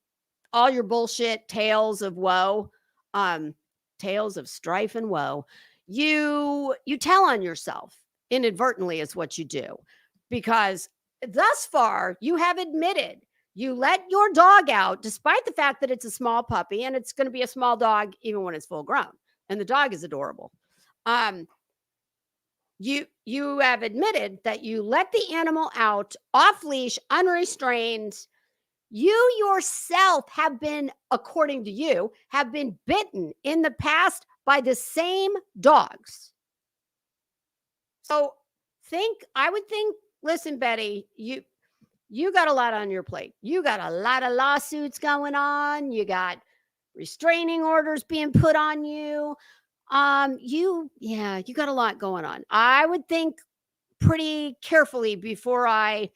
B: all your bullshit tales of woe, tales of strife and woe, you tell on yourself inadvertently is what you do, because thus far you have admitted you let your dog out despite the fact that it's a small puppy and it's going to be a small dog even when it's full grown, and the dog is adorable. You have admitted that you let the animal out off leash, unrestrained. You yourself have been, according to you, have been bitten in the past by the same dogs. So I would think, listen, Betty, you got a lot on your plate. You got a lot of lawsuits going on. You got restraining orders being put on you. You got a lot going on. I would think pretty carefully before I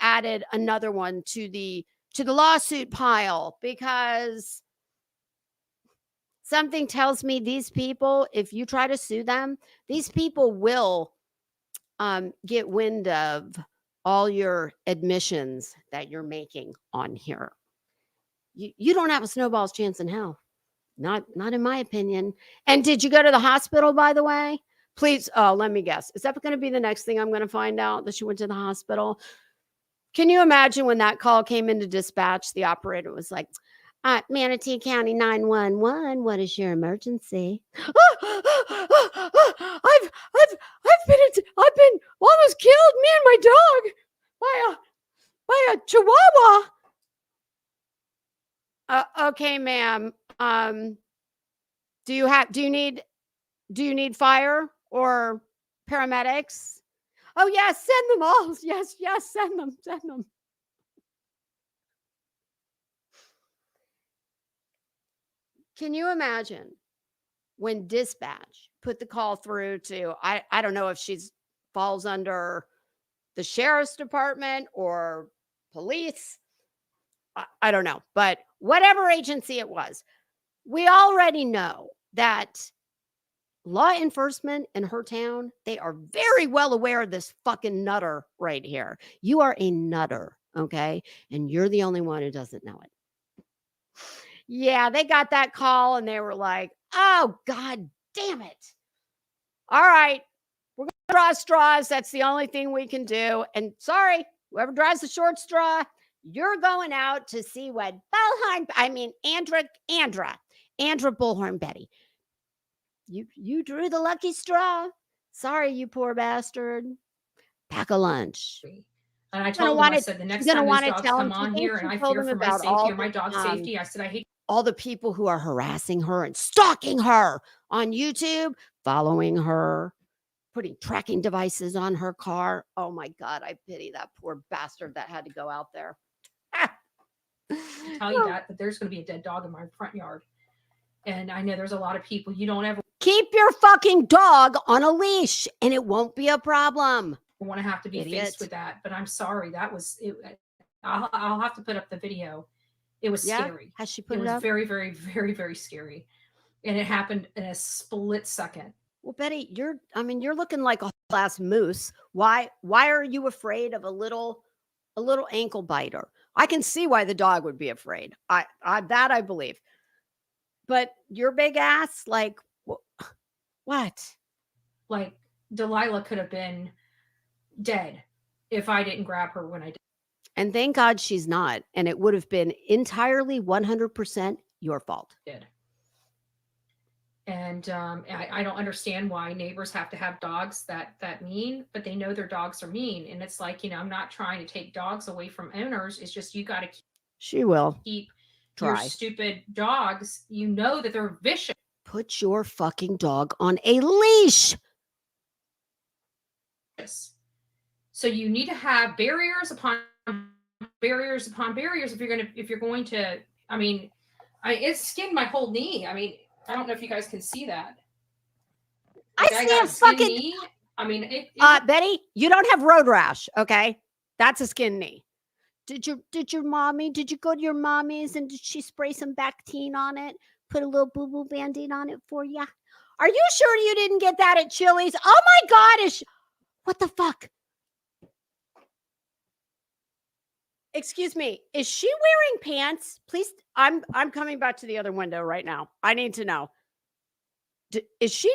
B: added another one to the lawsuit pile, because something tells me these people, if you try to sue them, these people will get wind of all your admissions that you're making on here. You don't have a snowball's chance in hell. Not in my opinion. And did you go to the hospital, by the way? Please, let me guess. Is that going to be the next thing I'm going to find out, that she went to the hospital? Can you imagine when that call came into dispatch, the operator was like, Manatee County 911, what is your emergency? I've been almost killed, me and my dog, by a chihuahua. Okay, ma'am. Do you need fire or paramedics? Oh yes, send them all. Yes, send them. Can you imagine when dispatch put the call through to, I don't know if she's falls under the sheriff's department or police. I don't know, but whatever agency it was, we already know that law enforcement in her town, they are very well aware of this fucking nutter right here. You are a nutter, okay? And you're the only one who doesn't know it. Yeah, they got that call and they were like, oh, God damn it. All right. draw straws. That's the only thing we can do. And sorry, whoever draws the short straw, you're going out to see what Andra Bullhorn Betty. You drew the lucky straw. Sorry, you poor bastard. Pack a lunch.
D: And I told him, I said, the next time these dogs come on here and I fear for my safety or my dog's safety, I said, I hate
B: all the people who are harassing her and stalking her on YouTube, following her, putting tracking devices on her car. Oh my God, I pity that poor bastard that had to go out there.
D: tell you that, but there's going to be a dead dog in my front yard. And I know there's a lot of people, you don't ever
B: keep your fucking dog on a leash and it won't be a problem.
D: want to have to be faced with that, but I'm sorry, that was it. I'll have to put up the video. It was scary.
B: Has she put
D: it
B: it up?
D: It was very, very, very, very scary, and it happened in a split second.
B: Well, Betty, you're looking like a class moose. Why are you afraid of a little ankle biter? I can see why the dog would be afraid. I believe. But your big ass, like what?
D: Like Delilah could have been dead if I didn't grab her when I did.
B: And thank God she's not. And it would have been entirely 100% your fault.
D: Did. And I don't understand why neighbors have to have dogs that mean, but they know their dogs are mean. And it's like, I'm not trying to take dogs away from owners. It's just you got to keep your stupid dogs. You know that they're vicious.
B: Put your fucking dog on a leash.
D: So you need to have barriers upon barriers upon barriers if you're going to. I mean, it skinned my whole knee. I mean, I don't know if you guys can see that.
B: Like I see a fucking knee.
D: I mean,
B: Betty, you don't have road rash, okay? That's a skin knee. Did you go to your mommy's and did she spray some Bactine on it? Put a little boo-boo Band-Aid on it for you? Are you sure you didn't get that at Chili's? Oh my God, what the fuck? Excuse me, is she wearing pants? Please, I'm coming back to the other window right now. I need to know. Is she?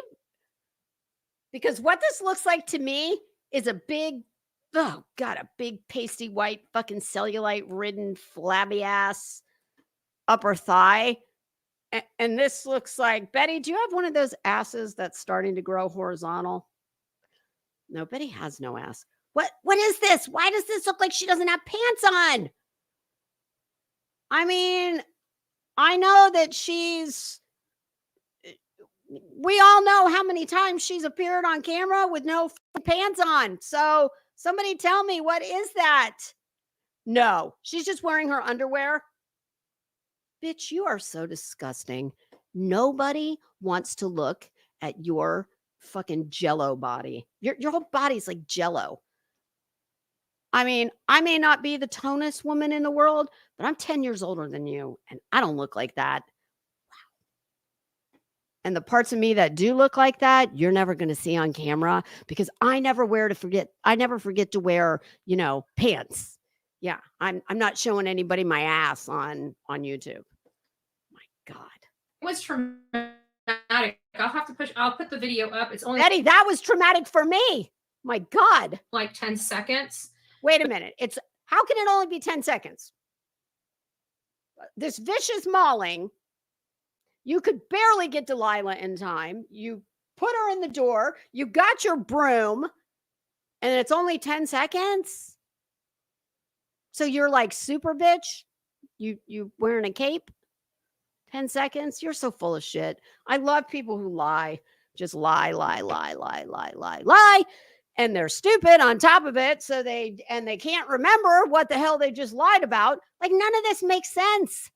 B: Because what this looks like to me is a big, oh God, a big pasty white fucking cellulite ridden flabby ass upper thigh. And this looks like, Betty, do you have one of those asses that's starting to grow horizontal? No, Betty has no ass. What is this? Why does this look like she doesn't have pants on? I mean, I know that we all know how many times she's appeared on camera with no pants on. So somebody tell me, what is that? No, she's just wearing her underwear. Bitch, you are so disgusting. Nobody wants to look at your fucking jello body. Your whole body's like jello. I mean, I may not be the tonest woman in the world, but I'm 10 years older than you, and I don't look like that. Wow. And the parts of me that do look like that, you're never going to see on camera because I never forget to wear, pants. Yeah, I'm not showing anybody my ass on YouTube. My God.
D: It was traumatic. I'll put the video up. It's only
B: Betty, that was traumatic for me. My God.
D: Like 10 seconds.
B: Wait a minute. How can it only be 10 seconds? This vicious mauling, you could barely get Delilah in time. You put her in the door. You got your broom, and it's only 10 seconds. So you're like super bitch. You wearing a cape? 10 seconds? You're so full of shit. I love people who lie. Just lie. And they're stupid on top of it. So they can't remember what the hell they just lied about. Like, none of this makes sense.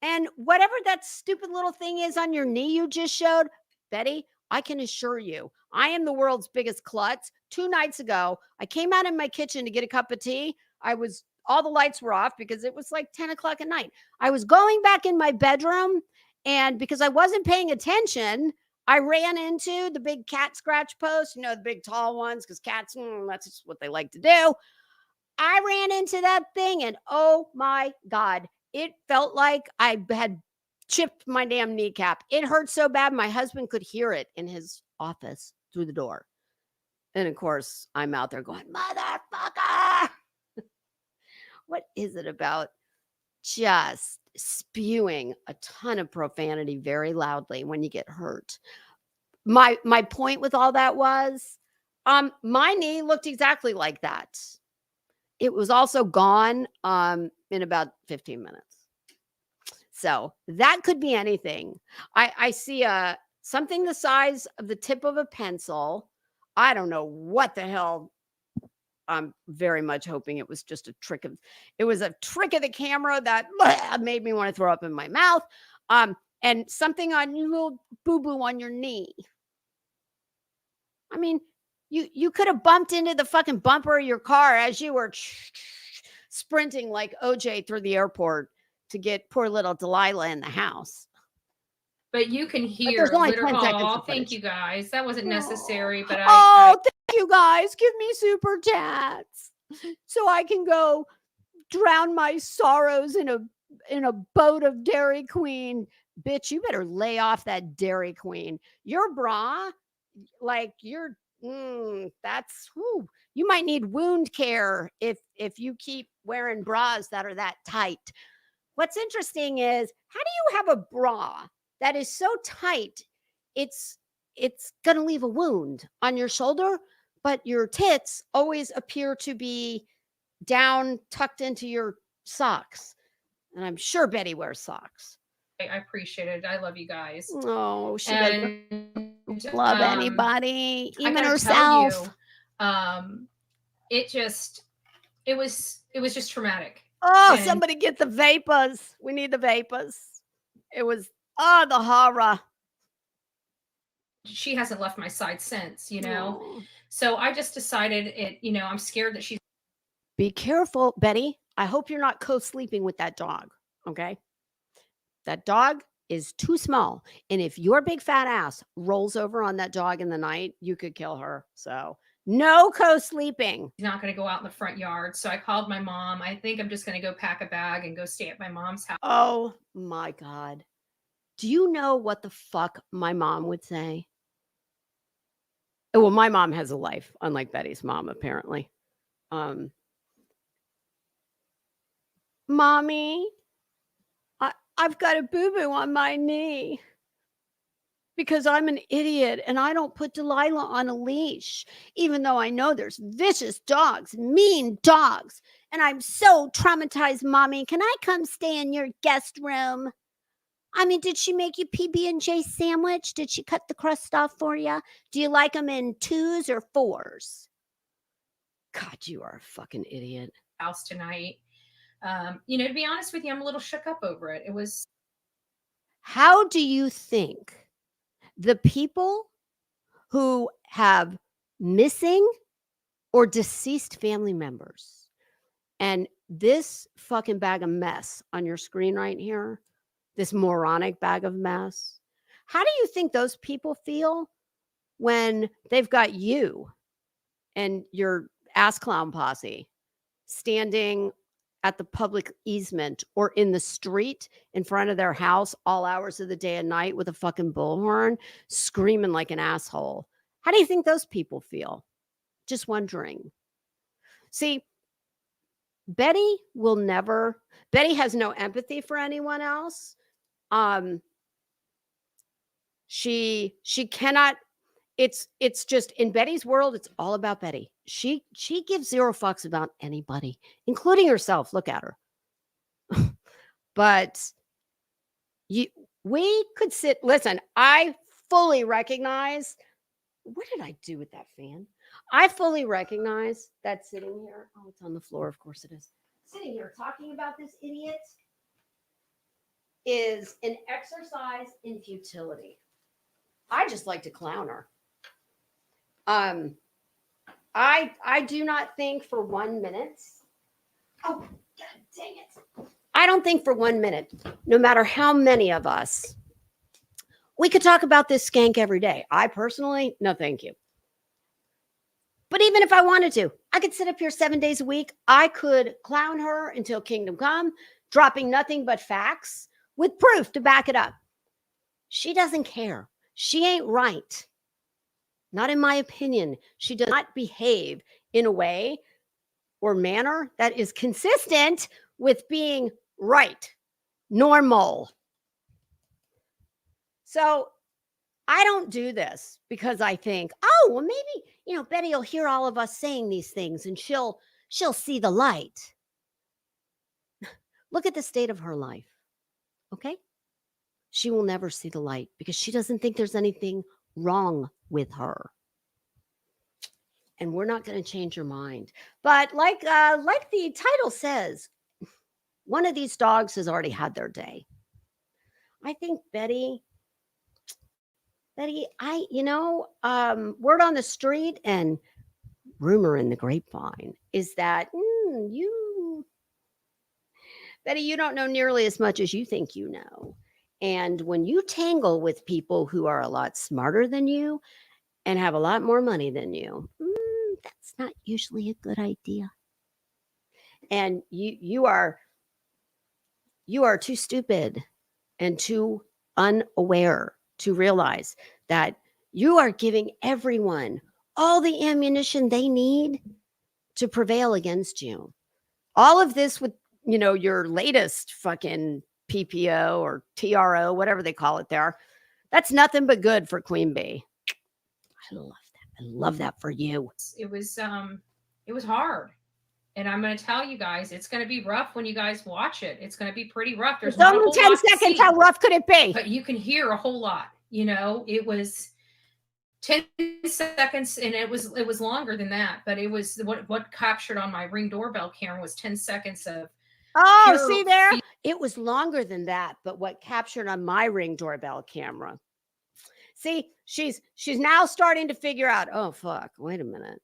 B: And whatever that stupid little thing is on your knee you just showed, Betty, I can assure you, I am the world's biggest klutz. 2 nights ago, I came out in my kitchen to get a cup of tea. All the lights were off because it was like 10 o'clock at night. I was going back in my bedroom, and because I wasn't paying attention, I ran into the big cat scratch post, the big tall ones, because cats, that's just what they like to do. I ran into that thing, and oh my God, it felt like I had chipped my damn kneecap. It hurt so bad, my husband could hear it in his office through the door. And of course, I'm out there going, motherfucker. What is it about just spewing a ton of profanity very loudly when you get hurt? My point with all that was, my knee looked exactly like that. It was also gone in about 15 minutes. So that could be anything. I see something the size of the tip of a pencil. I don't know what the hell. I'm very much hoping it was just a trick of the camera that made me want to throw up in my mouth. And something on your little boo-boo on your knee. I mean, you could have bumped into the fucking bumper of your car as you were sprinting like OJ through the airport to get poor little Delilah in the house.
D: But you can hear literally. Oh, thank you guys. That wasn't necessary, but
B: thank you guys. Give me super chats so I can go drown my sorrows in a boat of Dairy Queen. Bitch, you better lay off that Dairy Queen. Your bra, like you're that's you might need wound care if you keep wearing bras that are that tight. What's interesting is, how do you have a bra that is so tight it's going to leave a wound on your shoulder, but your tits always appear to be down tucked into your socks? And I'm sure Betty wears socks.
D: I appreciate it. I love you guys.
B: Oh, she doesn't love anybody, even herself.
D: It was just traumatic.
B: Oh, somebody get the vapors. We need the vapors. It was the horror.
D: She hasn't left my side since, So I just decided I'm scared that she's.
B: Be careful, Betty. I hope you're not co-sleeping with that dog. Okay. That dog is too small. And if your big fat ass rolls over on that dog in the night, you could kill her. So no co-sleeping.
D: She's not going to go out in the front yard. So I called my mom. I think I'm just going to go pack a bag and go stay at my mom's house.
B: Oh my God. Do you know what the fuck my mom would say? Well, my mom has a life, unlike Betty's mom, apparently. Mommy, I've got a boo-boo on my knee because I'm an idiot and I don't put Delilah on a leash, even though I know there's vicious dogs, mean dogs. And I'm so traumatized, Mommy. Can I come stay in your guest room? I mean, did she make you PB&J sandwich? Did she cut the crust off for you? Do you like them in 2s or 4s? God, you are a fucking idiot.
D: House tonight. To be honest with you, I'm a little shook up over it. It was.
B: How do you think the people who have missing or deceased family members, and this fucking bag of mess on your screen right here, this moronic bag of mess, how do you think those people feel when they've got you and your ass clown posse standing at the public easement or in the street in front of their house all hours of the day and night with a fucking bullhorn screaming like an asshole? How do you think those people feel? Just wondering. See, Betty has no empathy for anyone else. She cannot. It's just, in Betty's world, it's all about Betty. She gives zero fucks about anybody, including herself. Look at her. But we could sit. Listen, I fully recognize. What did I do with that fan? I fully recognize that sitting here. Oh, it's on the floor. Of course it is. Sitting here talking about this idiot is an exercise in futility. I just like to clown her. I do not think for 1 minute. Oh, God dang it. I don't think for 1 minute, no matter how many of us, we could talk about this skank every day. I personally, no, thank you. But even if I wanted to, I could sit up here 7 days a week. I could clown her until kingdom come, dropping nothing but facts with proof to back it up. She doesn't care. She ain't right. Not in my opinion. She does not behave in a way or manner that is consistent with being right, normal. So I don't do this because I think, oh, well, maybe, Betty will hear all of us saying these things and she'll see the light. Look at the state of her life. Okay? She will never see the light because she doesn't think there's anything wrong with her. And we're not going to change her mind. But like the title says, one of these dogs has already had their day. I think Betty, word on the street and rumor in the grapevine is that Betty, you don't know nearly as much as you think you know. And when you tangle with people who are a lot smarter than you and have a lot more money than you, that's not usually a good idea. And you are too stupid and too unaware to realize that you are giving everyone all the ammunition they need to prevail against you. All of this with, your latest fucking PPO or TRO, whatever they call it there, that's nothing but good for Queen Bee. I love that. I love that for you.
D: It was hard. And I'm going to tell you guys, it's going to be rough when you guys watch it. It's going to be pretty rough. There's not
B: only 10 seconds. How rough could it be?
D: But you can hear a whole lot. It was 10 seconds, and it was longer than that. But it was what captured on my Ring doorbell camera was 10 seconds of.
B: Oh, see there? It was longer than that. But what captured on my Ring doorbell camera. See, she's now starting to figure out. Oh fuck! Wait a minute.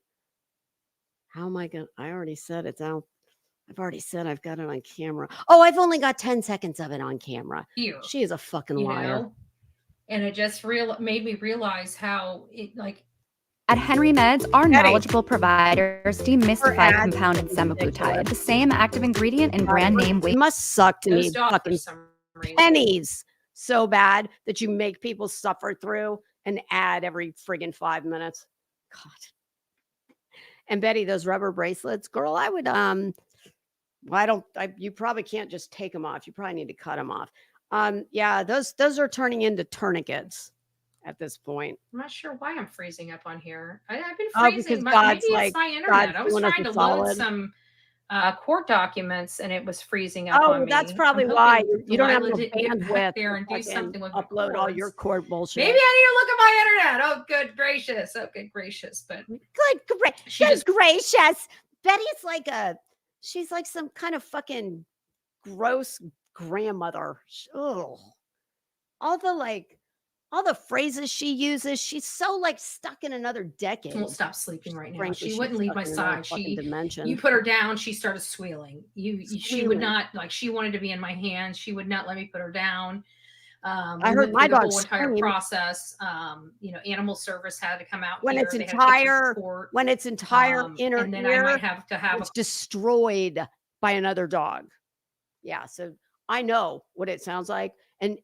B: How am I going to, I already said it's out. I've already said I've got it on camera. Oh, I've only got 10 seconds of it on camera.
D: Here,
B: she is a fucking liar.
D: And it just made me realize how
E: At Henry Meds, our knowledgeable providers demystify compounded semaglutide, the same active ingredient in brand name weight.
B: It must suck to need fucking pennies so bad that you make people suffer through an ad every friggin' 5 minutes. God. And Betty, those rubber bracelets, girl, I would, you probably can't just take them off. You probably need to cut them off. Yeah, those are turning into tourniquets at this point.
D: I'm not sure why I'm freezing up on here. I've been freezing.
B: Maybe
D: it's my internet. I was trying to load some court documents and it was freezing up on me.
B: That's probably why you don't have no bandwidth
D: there and do something with
B: upload all your court bullshit.
D: Maybe I need to look at my internet. Oh, good gracious. But
B: good gracious. Betty's she's like some kind of fucking gross grandmother. Oh, all the phrases she uses, she's so stuck in another decade.
D: She won't stop sleeping right now. Frankly, she wouldn't leave my side. You put her down, she started squealing. She would not, she wanted to be in my hands. She would not let me put her down.
B: I heard my dog
D: entire process. Animal service had to come out
B: when
D: here.
B: It's entire inner
D: and then
B: ear,
D: I might have to have
B: it's destroyed by another dog. Yeah, so I know what it sounds like, and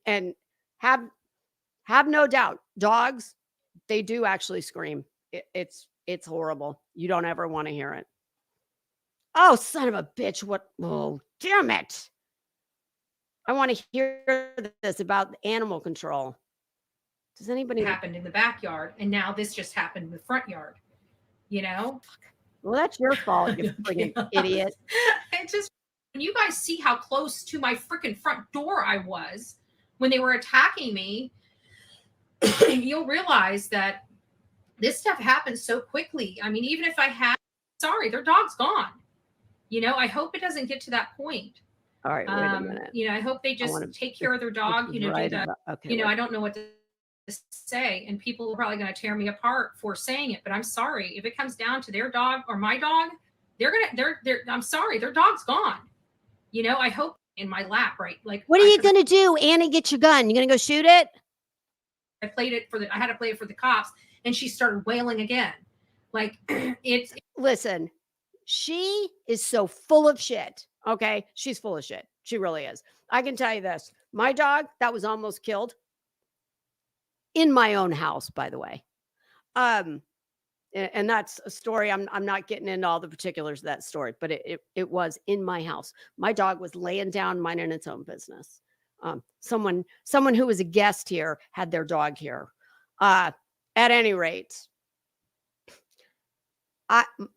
B: have no doubt, dogs, they do actually scream. It's horrible. You don't ever want to hear it. Oh, son of a bitch! What? Oh, damn it! I want to hear this about animal control. Does anybody
D: happened in the backyard, and now this just happened in the front yard?
B: Well, that's your fault, you freaking idiot.
D: It just when you guys see how close to my freaking front door I was when they were attacking me, you'll realize that this stuff happens so quickly. I mean, even if I had, their dog's gone. I hope it doesn't get to that point.
B: All right, wait a minute.
D: I hope they just take care of their dog. Do that.
B: Okay,
D: I don't know what to say, and people are probably going to tear me apart for saying it. But I'm sorry if it comes down to their dog or my dog. I'm sorry, their dog's gone. I hope in my lap, right?
B: What are you going to do, Annie? Get your gun. You going to go shoot it?
D: I had to play it for the cops, and she started wailing again.
B: Listen, she is so full of shit. Okay. She's full of shit. She really is. I can tell you this. My dog that was almost killed in my own house, by the way. And that's a story. I'm not getting into all the particulars of that story, but it was in my house. My dog was laying down, minding its own business. Someone who was a guest here had their dog here. At any rate,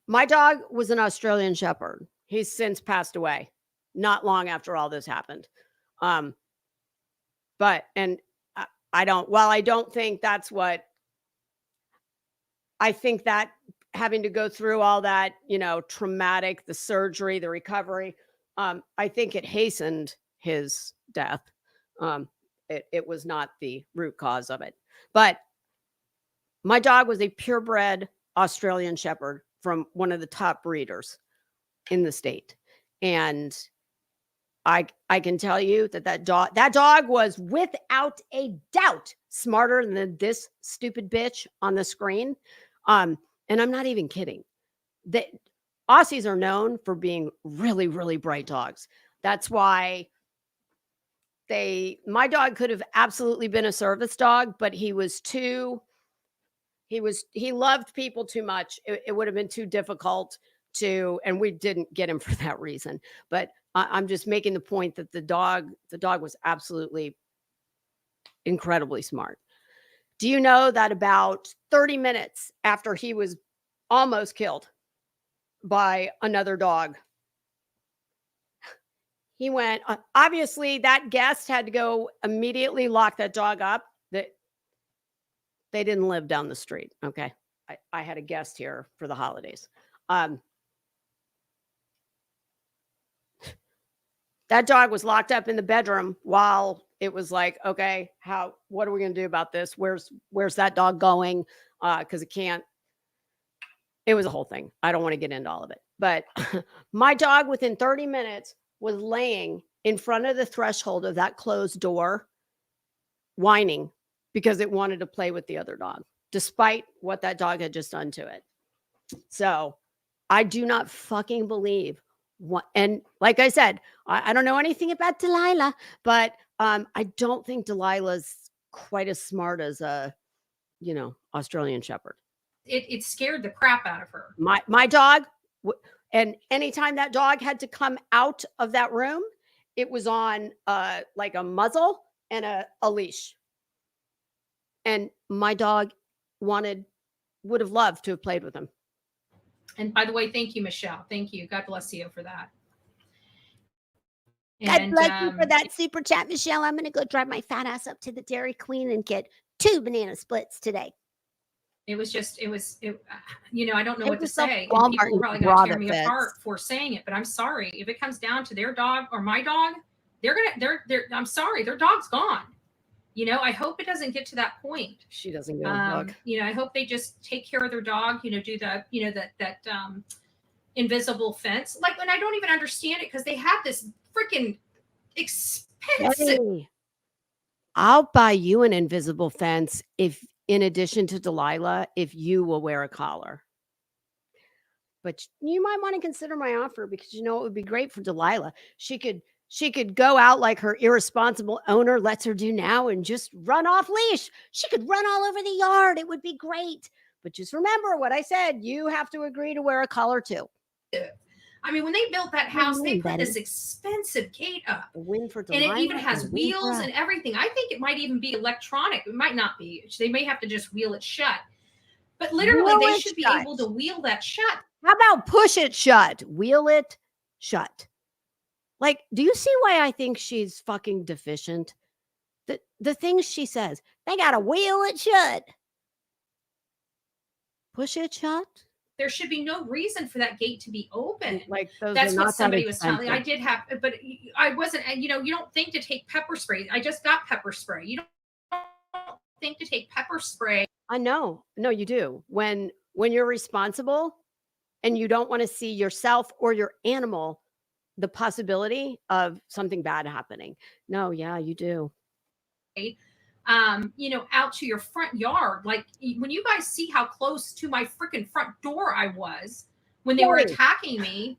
B: my dog was an Australian Shepherd. He's since passed away, not long after all this happened. But I don't think that's what. I think that having to go through all that, traumatic, the surgery, the recovery, I think it hastened his death. It was not the root cause of it. But my dog was a purebred Australian Shepherd from one of the top breeders in the state. And I can tell you that dog was without a doubt smarter than this stupid bitch on the screen. And I'm not even kidding. The Aussies are known for being really, really bright dogs. That's why my dog could have absolutely been a service dog, but he loved people too much. It would have been too difficult and we didn't get him for that reason. But I'm just making the point that the dog was absolutely incredibly smart. Do you know that about 30 minutes after he was almost killed by another dog, he went, obviously that guest had to go immediately lock that dog up. They didn't live down the street. Okay. I had a guest here for the holidays. That dog was locked up in the bedroom while it was like, okay, what are we going to do about this? Where's that dog going? Because it was a whole thing. I don't want to get into all of it. But my dog within 30 minutes was laying in front of the threshold of that closed door, whining because it wanted to play with the other dog, despite what that dog had just done to it. So I do not fucking believe what, and like I said, I don't know anything about Delilah, but I don't think Delilah's quite as smart as a, Australian Shepherd.
D: It scared the crap out of her.
B: My dog, and anytime that dog had to come out of that room, it was on like a muzzle and a leash. And my dog would have loved to have played with him.
D: And by the way, thank you, Michelle. Thank you. God bless you for that.
B: God bless you for that super chat, Michelle. I'm going to go drive my fat ass up to the Dairy Queen and get 2 banana splits today.
D: I don't know what to say.
B: Walmart,
D: and people probably going to tear me apart for saying it, but I'm sorry. If it comes down to their dog or my dog, I'm sorry, their dog's gone. I hope it doesn't get to that point.
B: She doesn't get a dog.
D: I hope they just take care of their dog, do that invisible fence. Like, when I don't even understand it because they have this freaking expensive.
B: Hey, I'll buy you an invisible fence if, in addition to Delilah, if you will wear a collar. But you might want to consider my offer because it would be great for Delilah. She could go out like her irresponsible owner lets her do now and just run off leash. She could run all over the yard. It would be great. But just remember what I said. You have to agree to wear a collar too.
D: I mean, when they built that house, they put this expensive gate up.
B: Win for
D: Delilah, and it even has wheels and everything. I think it might even be electronic. It might not be. They may have to just wheel it shut. But literally, they should be able to wheel that shut.
B: How about push it shut? Wheel it shut. Like, do you see why I think she's fucking deficient? The things she says, they got to wheel it shut. Push it shut?
D: There should be no reason for that gate to be open.
B: Like,
D: that's what somebody was telling me. I did have, but I wasn't, you don't think to take pepper spray. I just got pepper spray. You don't think to take pepper spray.
B: I know. No, you do. When you're responsible and you don't want to see yourself or your animal the possibility of something bad happening. No, yeah, you do.
D: Out to your front yard. Like, when you guys see how close to my freaking front door I was when they were attacking me.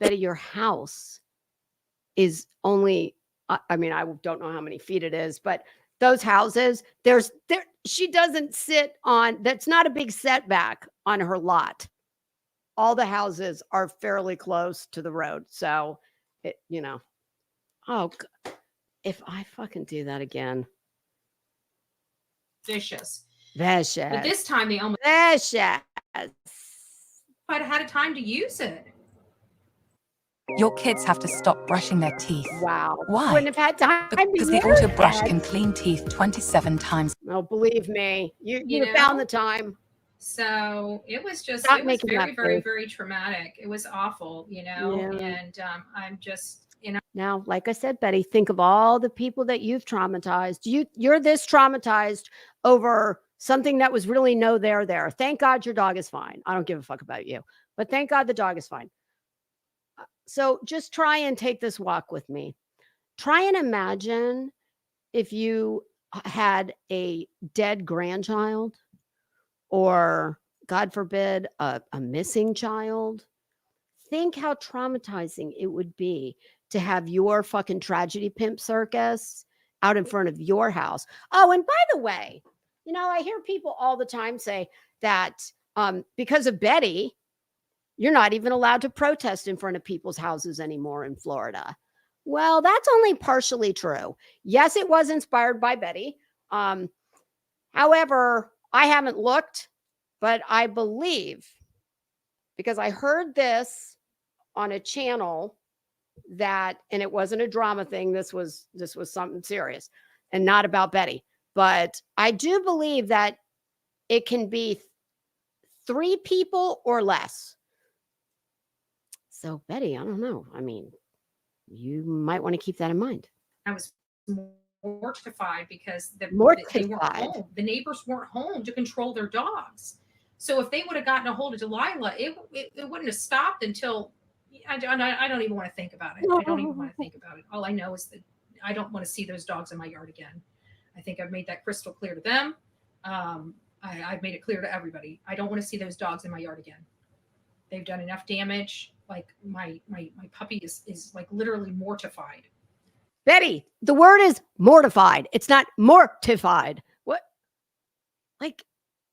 B: Betty, your house is only, I don't know how many feet it is, but those houses, she doesn't sit on, that's not a big setback on her lot. All the houses are fairly close to the road. So, oh, if I fucking do that again.
D: Vicious.
B: Vicious.
D: But this time they almost
B: vicious.
D: I'd had a time to use it.
G: Your kids have to stop brushing their teeth.
B: Wow.
G: Why?
B: Wouldn't have had time
G: because the auto brush can clean teeth 27 times.
B: No, believe me. You found the time.
D: So it was just,
B: Stop
D: it was very, very,
B: face.
D: very traumatic. It was awful, and I'm just,
B: Now, like I said, Betty, think of all the people that you've traumatized. You're this traumatized over something that was really no there. Thank God your dog is fine. I don't give a fuck about you, but thank God the dog is fine. So just try and take this walk with me. Try and imagine if you had a dead grandchild or, God forbid, a missing child. Think how traumatizing it would be to have your fucking tragedy pimp circus out in front of your house. Oh, and by the way, I hear people all the time say that because of Betty, you're not even allowed to protest in front of people's houses anymore in Florida. Well, that's only partially true. Yes, it was inspired by Betty. However, I haven't looked, but I believe, because I heard this on a channel and it wasn't a drama thing. This was something serious and not about Betty. But I do believe that it can be 3 people or less. So, Betty, I don't know. I mean, you might want to keep that in mind.
D: I was mortified because they
B: Mortified.
D: weren't home. The neighbors weren't home to control their dogs. So if they would have gotten a hold of Delilah, it wouldn't have stopped until I don't even want to think about it. I don't even want to think about it. All I know is that I don't want to see those dogs in my yard again. I think I've made that crystal clear to them. I've made it clear to everybody. I don't want to see those dogs in my yard again. They've done enough damage. Like my puppy is like literally mortified.
B: Betty, the word is mortified. It's not mortified. What? Like,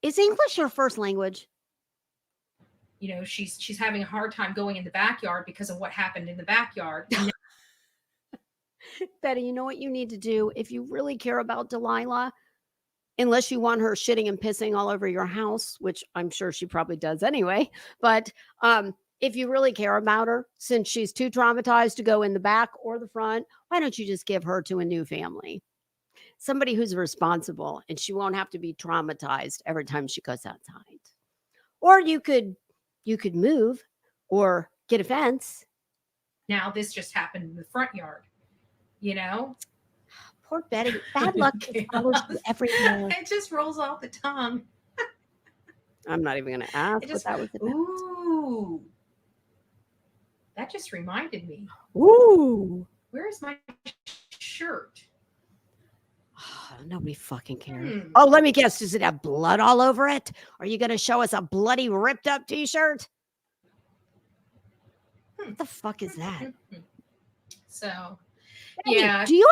B: is English your first language?
D: She's having a hard time going in the backyard because of what happened in the backyard.
B: Betty, you know what you need to do if you really care about Delilah? Unless you want her shitting and pissing all over your house, which I'm sure she probably does anyway. But if you really care about her, since she's too traumatized to go in the back or the front, why don't you just give her to a new family? Somebody who's responsible, and she won't have to be traumatized every time she goes outside. Or you could move or get a fence.
D: Now this just happened in the front yard,
B: Poor Betty. Bad luck follows you everywhere.
D: It just rolls off the tongue.
B: I'm not even going to ask what that was about.
D: Ooh. That just reminded me.
B: Ooh.
D: Where is my shirt?
B: Nobody fucking cares. Oh, let me guess. Does it have blood all over it? Are you going to show us a bloody ripped up t-shirt? What the fuck is that?
D: So,
B: Betty,
D: yeah.
B: Do you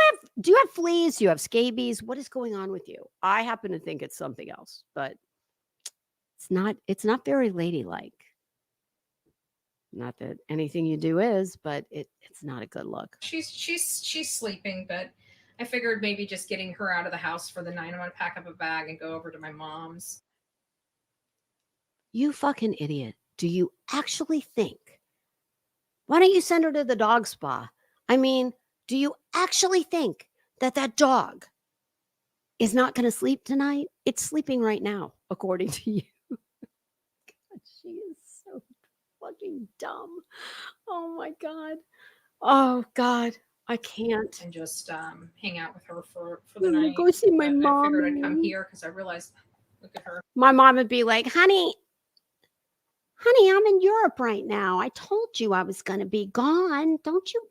B: have fleas? Do you have scabies? What is going on with you? I happen to think it's something else, but it's not very ladylike. Not that anything you do is, but it's not a good look.
D: She's sleeping, but I figured maybe just getting her out of the house for the night. I'm going to pack up a bag and go over to my mom's.
B: You fucking idiot. Do you actually think? Why don't you send her to the dog spa? I mean, do you actually think that dog is not going to sleep tonight? It's sleeping right now, according to you. God, she is so fucking dumb. Oh my God. Oh God. I can't.
D: And just hang out with her for the night.
B: Go see my mom.
D: I figured I'd come here because I realized, look at her.
B: My mom would be like, honey, I'm in Europe right now. I told you I was going to be gone. Don't you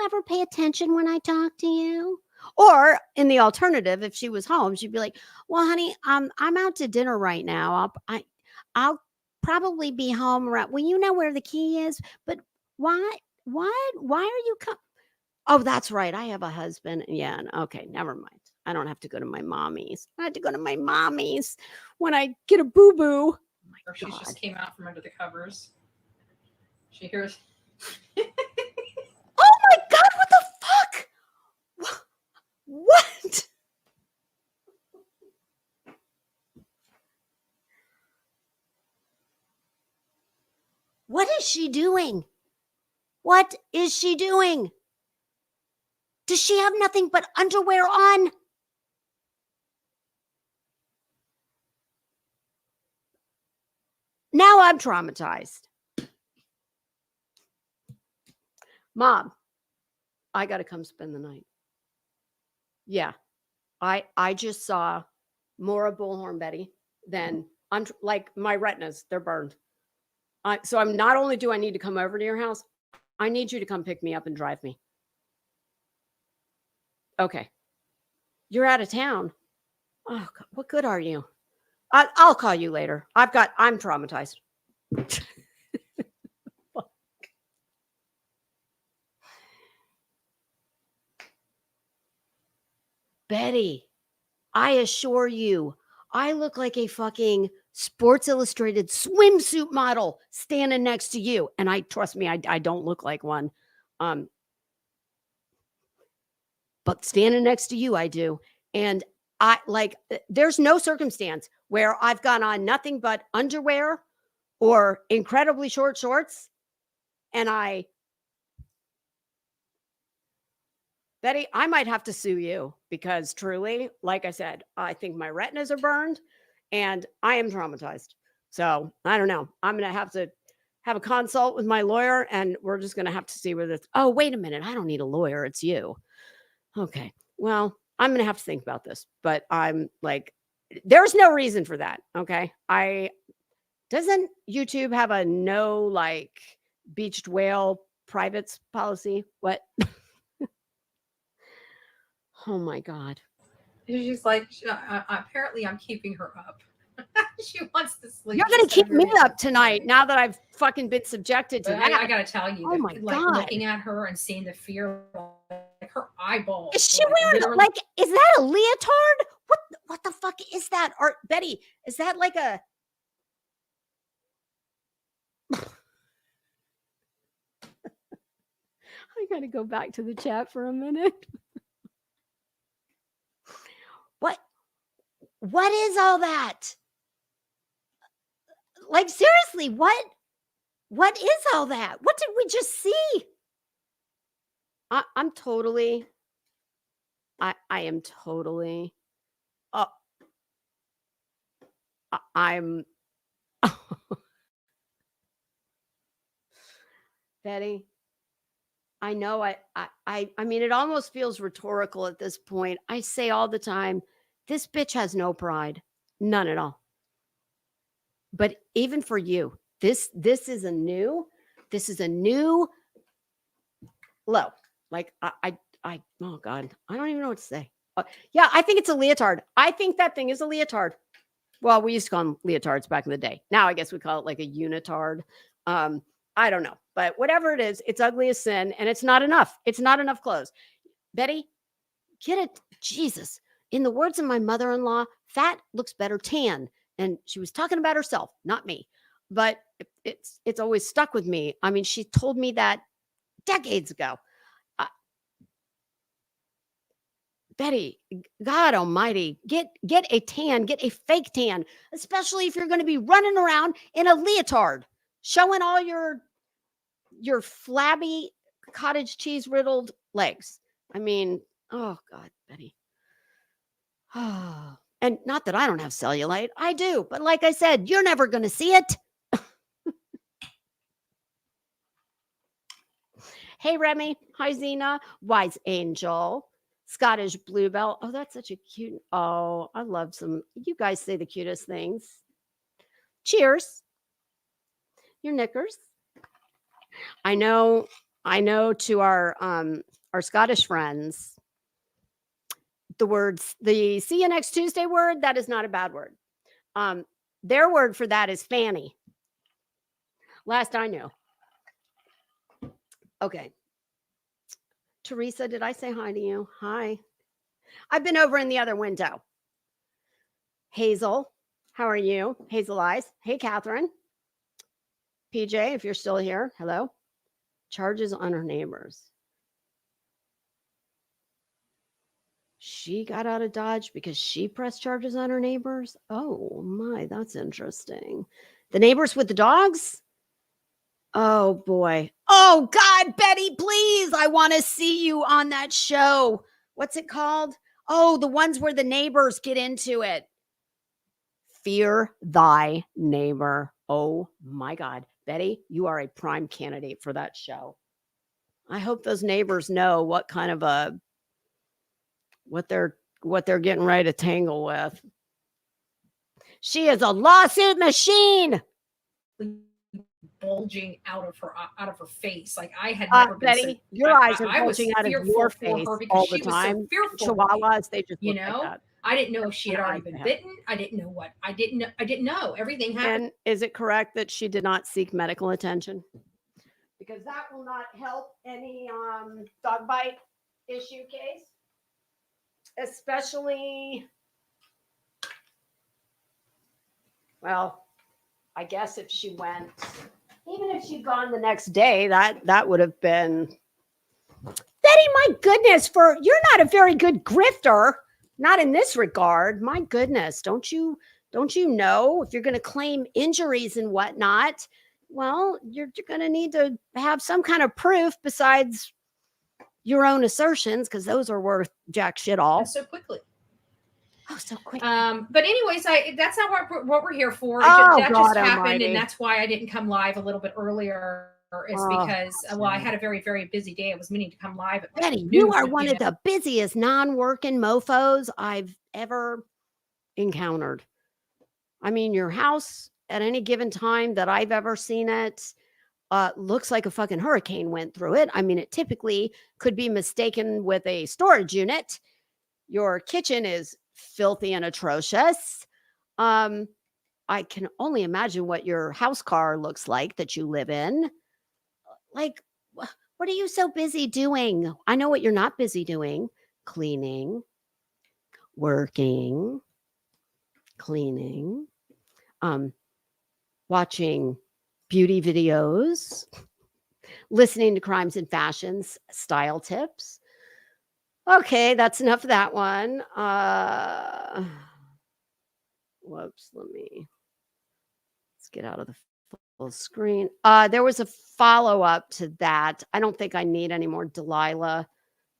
B: ever pay attention when I talk to you? Or in the alternative, if she was home, she'd be like, well, honey, I'm out to dinner right now. I'll probably be home around. Well, you know where the key is, but why are you coming? Oh, that's right. I have a husband. Yeah. Okay. Never mind. I don't have to go to my mommy's. I had to go to my mommy's when I get a boo-boo. Oh my
D: Or she
B: God.
D: just came out from under the covers. She hears.
B: Oh my God, what the fuck? What? What is she doing? What is she doing? Does she have nothing but underwear on? Now I'm traumatized. Mom, I got to come spend the night. Yeah. I just saw more of Bullhorn Betty than I'm like my retinas, they're burned. So I'm not only do I need to come over to your house, I need you to come pick me up and drive me. Okay. You're out of town. Oh, God, what good are you? I'll call you later. I'm traumatized. Betty, I assure you, I look like a fucking Sports Illustrated swimsuit model standing next to you. And trust me, I don't look like one. But standing next to you, I do. And there's no circumstance where I've gone on nothing but underwear or incredibly short shorts. And Betty, I might have to sue you because truly, like I said, I think my retinas are burned and I am traumatized. So I don't know. I'm going to have a consult with my lawyer and we're just going to have to see where this. Oh, wait a minute. I don't need a lawyer. It's you. Okay. Well, I'm going to have to think about this, but I'm like, there's no reason for that. Okay. Doesn't YouTube have a no like beached whale privates policy? What? Oh my God.
D: She's like, apparently I'm keeping her up. She wants to sleep.
B: You're going to keep me up tonight now that I've fucking been subjected to that.
D: I got to tell you,
B: oh my God.
D: Looking at her and seeing the fear, like her eyeballs.
B: Is she wearing is that a leotard? What the fuck is that? Or Betty, is that like a I got to go back to the chat for a minute. What is all that? Like seriously, what is all that? What did we just see? I'm totally I am totally I'm Betty, I know I mean, it almost feels rhetorical at this point. I say all the time, this bitch has no pride, none at all. But even for you, this is a new low. Like I oh God, I don't even know what to say. Yeah, I think it's a leotard. I think that thing is a leotard. Well, we used to call them leotards back in the day. Now I guess we call it like a unitard. I don't know, but whatever it is, it's ugly as sin and it's not enough. It's not enough clothes. Betty, get it. Jesus. In the words of my mother-in-law, fat looks better tan. And she was talking about herself, not me. But it's always stuck with me. I mean, she told me that decades ago. Betty, God almighty, get a tan, get a fake tan, especially if you're going to be running around in a leotard, showing all your flabby cottage cheese riddled legs. I mean, oh God, Betty. Oh, and not that I don't have cellulite. I do. But like I said, you're never going to see it. Hey, Remy. Hi, Zena. Wise Angel. Scottish Bluebell. Oh, that's such a cute. Oh, I love some. You guys say the cutest things. Cheers. Your knickers. I know to our Scottish friends, the see you next Tuesday word, that is not a bad word. Their word for that is fanny. Last I knew. Okay. Teresa, did I say hi to you? Hi. I've been over in the other window. Hazel, how are you? Hazel Eyes. Hey, Catherine. PJ, if you're still here, hello. Charges on her neighbors. She got out of Dodge because she pressed charges on her neighbors. Oh my, that's interesting. The neighbors with the dogs? Oh boy. Oh God, Betty, please. I want to see you on that show. What's it called? Oh, the ones where the neighbors get into it. Fear Thy Neighbor. Oh my God. Betty, you are a prime candidate for that show. I hope those neighbors know what kind of what they're getting ready to tangle with. She is a lawsuit machine.
D: Bulging out of her face. Like I had never been.
B: Betty, your eyes are bulging out of your face all the time.
D: So
B: Chihuahuas, they just look like that.
D: I didn't know if she had already been bitten. I didn't know what. I didn't know. Everything happened.
B: And is it correct that she did not seek medical attention? Because that will not help any dog bite issue case. Especially, well, I guess if she went, even if she'd gone the next day, that would have been, Betty, my goodness, you're not a very good grifter, not in this regard. My goodness, don't you know if you're going to claim injuries and whatnot, well, you're going to need to have some kind of proof besides your own assertions, because those are worth jack shit all.
D: So quickly.
B: Oh, so quick.
D: But anyways, that's not what we're here for.
B: That
D: just happened, and that's why I didn't come live a little bit earlier. Is because I had a very, very busy day. I was meaning to come live at
B: Betty, you are one of the busiest non-working mofos I've ever encountered. I mean, your house at any given time that I've ever seen it looks like a fucking hurricane went through it. I mean, it typically could be mistaken with a storage unit. Your kitchen is filthy and atrocious. I can only imagine what your house car looks like that you live in. Like, what are you so busy doing? I know what you're not busy doing. Cleaning, working, cleaning, watching beauty videos, listening to Crimes and Fashions style tips. Okay, that's enough of that one. Whoops, let's get out of the full screen. There was a follow-up to that. I don't think I need any more Delilah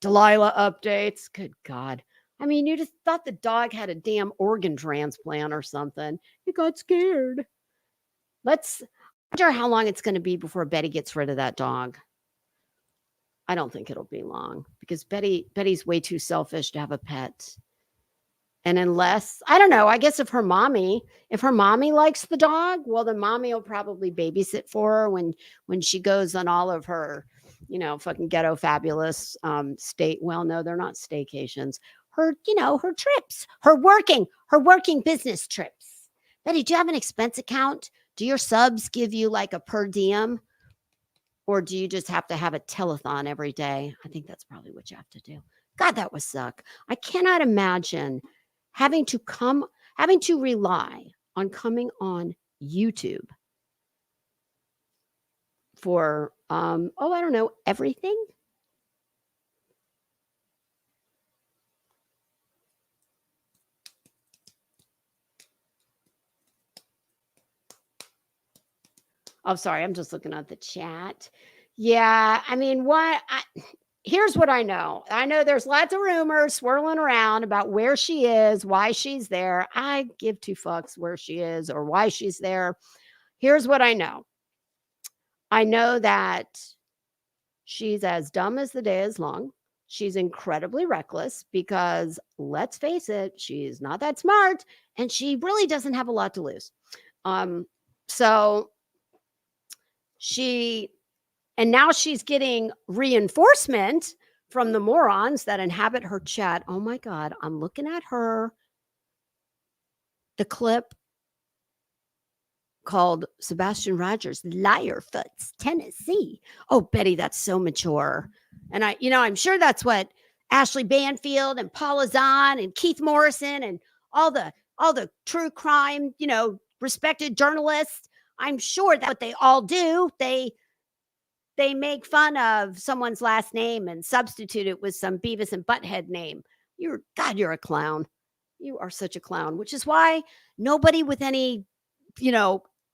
B: updates. Good God. I mean, you just thought the dog had a damn organ transplant or something. You got scared. I wonder how long it's going to be before Betty gets rid of that dog. I don't think it'll be long because Betty's way too selfish to have a pet. And unless, I don't know, I guess if her mommy likes the dog, well, then mommy will probably babysit for her when she goes on all of her, fucking ghetto fabulous state. Well, no, they're not staycations. Her trips, her working business trips. Betty, do you have an expense account? Do your subs give you like a per diem? Or do you just have to have a telethon every day? I think that's probably what you have to do. God, that would suck. I cannot imagine having to rely on coming on YouTube for, I don't know, everything. Oh, sorry. I'm just looking at the chat. Yeah. I mean, here's what I know. I know there's lots of rumors swirling around about where she is, why she's there. I give two fucks where she is or why she's there. Here's what I know. I know that she's as dumb as the day is long. She's incredibly reckless because, let's face it, she's not that smart and she really doesn't have a lot to lose. And now she's getting reinforcement from the morons that inhabit her chat. Oh my God, I'm looking at the clip called Sebastian Rogers, Liarfoots, Tennessee. Oh, Betty, that's so mature. And I'm sure that's what Ashley Banfield and Paula Zahn and Keith Morrison and all the true crime, respected journalists. I'm sure that's what they all do. They make fun of someone's last name and substitute it with some Beavis and Butthead name. You're a clown. You are such a clown, which is why nobody with any,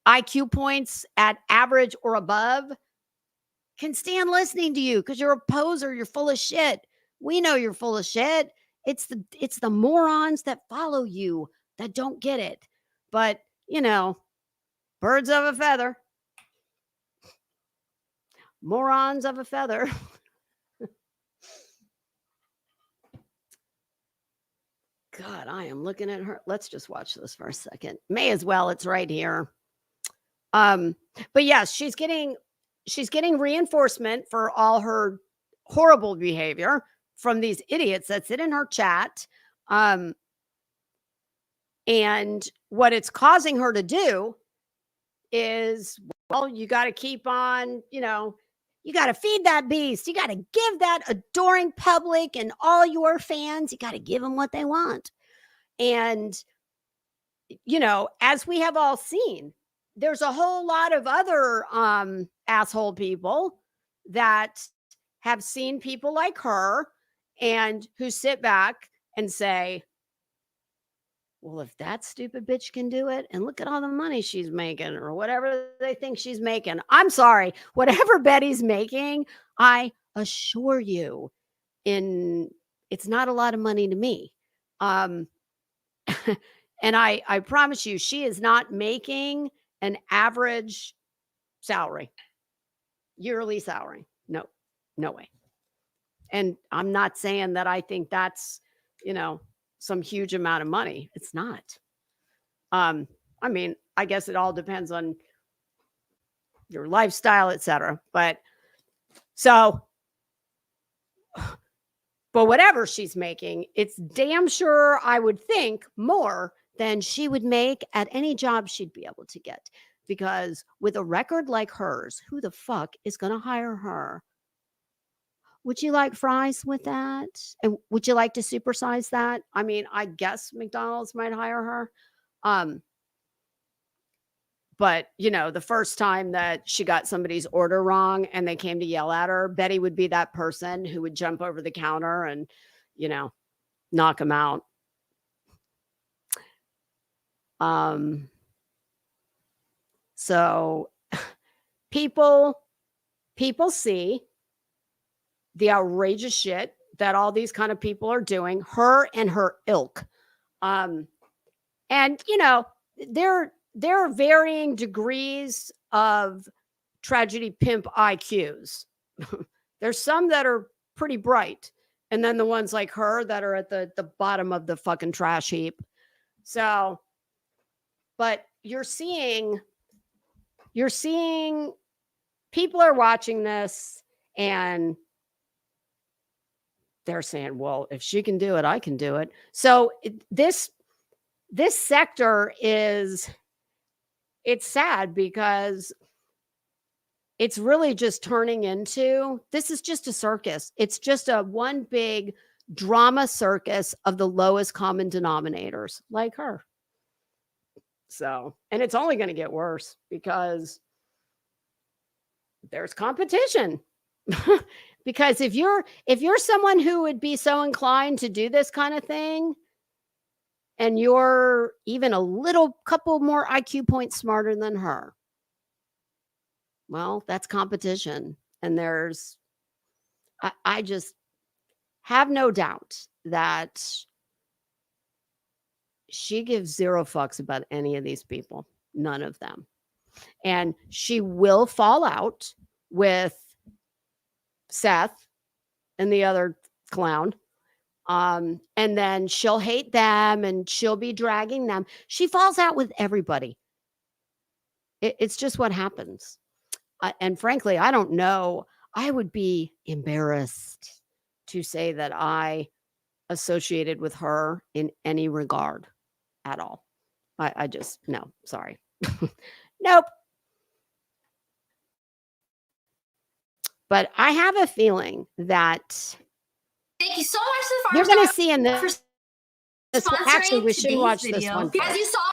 B: IQ points at average or above can stand listening to you, because you're a poser. You're full of shit. We know you're full of shit. It's the morons that follow you that don't get it. But, birds of a feather. Morons of a feather. God, I am looking at her. Let's just watch this for a second. May as well. It's right here. But yes, she's getting reinforcement for all her horrible behavior from these idiots that sit in her chat. And what it's causing her to do is, well, you got to keep on, you got to feed that beast. You got to give that adoring public and all your fans, you got to give them what they want. And, as we have all seen, there's a whole lot of other asshole people that have seen people like her and who sit back and say, well, if that stupid bitch can do it, and look at all the money she's making, or whatever they think she's making. I'm sorry, whatever Betty's making, I assure you, it's not a lot of money to me. And I promise you, she is not making an average salary, yearly salary. No way. And I'm not saying that I think that's, some huge amount of money. It's not. I mean, I guess it all depends on your lifestyle, etc. But whatever she's making, it's damn sure, I would think, more than she would make at any job she'd be able to get. Because with a record like hers, who the fuck is going to hire her? Would you like fries with that? And would you like to supersize that? I mean, I guess McDonald's might hire her. But, the first time that she got somebody's order wrong and they came to yell at her, Betty would be that person who would jump over the counter and, knock them out. So people see the outrageous shit that all these kind of people are doing, her and her ilk. And, there are varying degrees of tragedy pimp IQs. There's some that are pretty bright, and then the ones like her that are at the bottom of the fucking trash heap. So, but you're seeing people are watching this and they're saying, well, if she can do it, I can do it. So this sector it's sad, because it's really just turning into, this is just a circus. It's just a one big drama circus of the lowest common denominators like her. So, and it's only going to get worse because there's competition. Because if you're someone who would be so inclined to do this kind of thing, and you're even a little couple more IQ points smarter than her, well, that's competition. And I just have no doubt that she gives zero fucks about any of these people. None of them. And she will fall out with Seth and the other clown. And then she'll hate them and she'll be dragging them. She falls out with everybody. It's just what happens. And frankly, I don't know. I would be embarrassed to say that I associated with her in any regard at all. I just, no, sorry. Nope. But I have a feeling that
A: Thank you so much to the
B: You're
A: Farm
B: going
A: Star
B: to see in this one. Actually, we should watch this one
A: as you saw.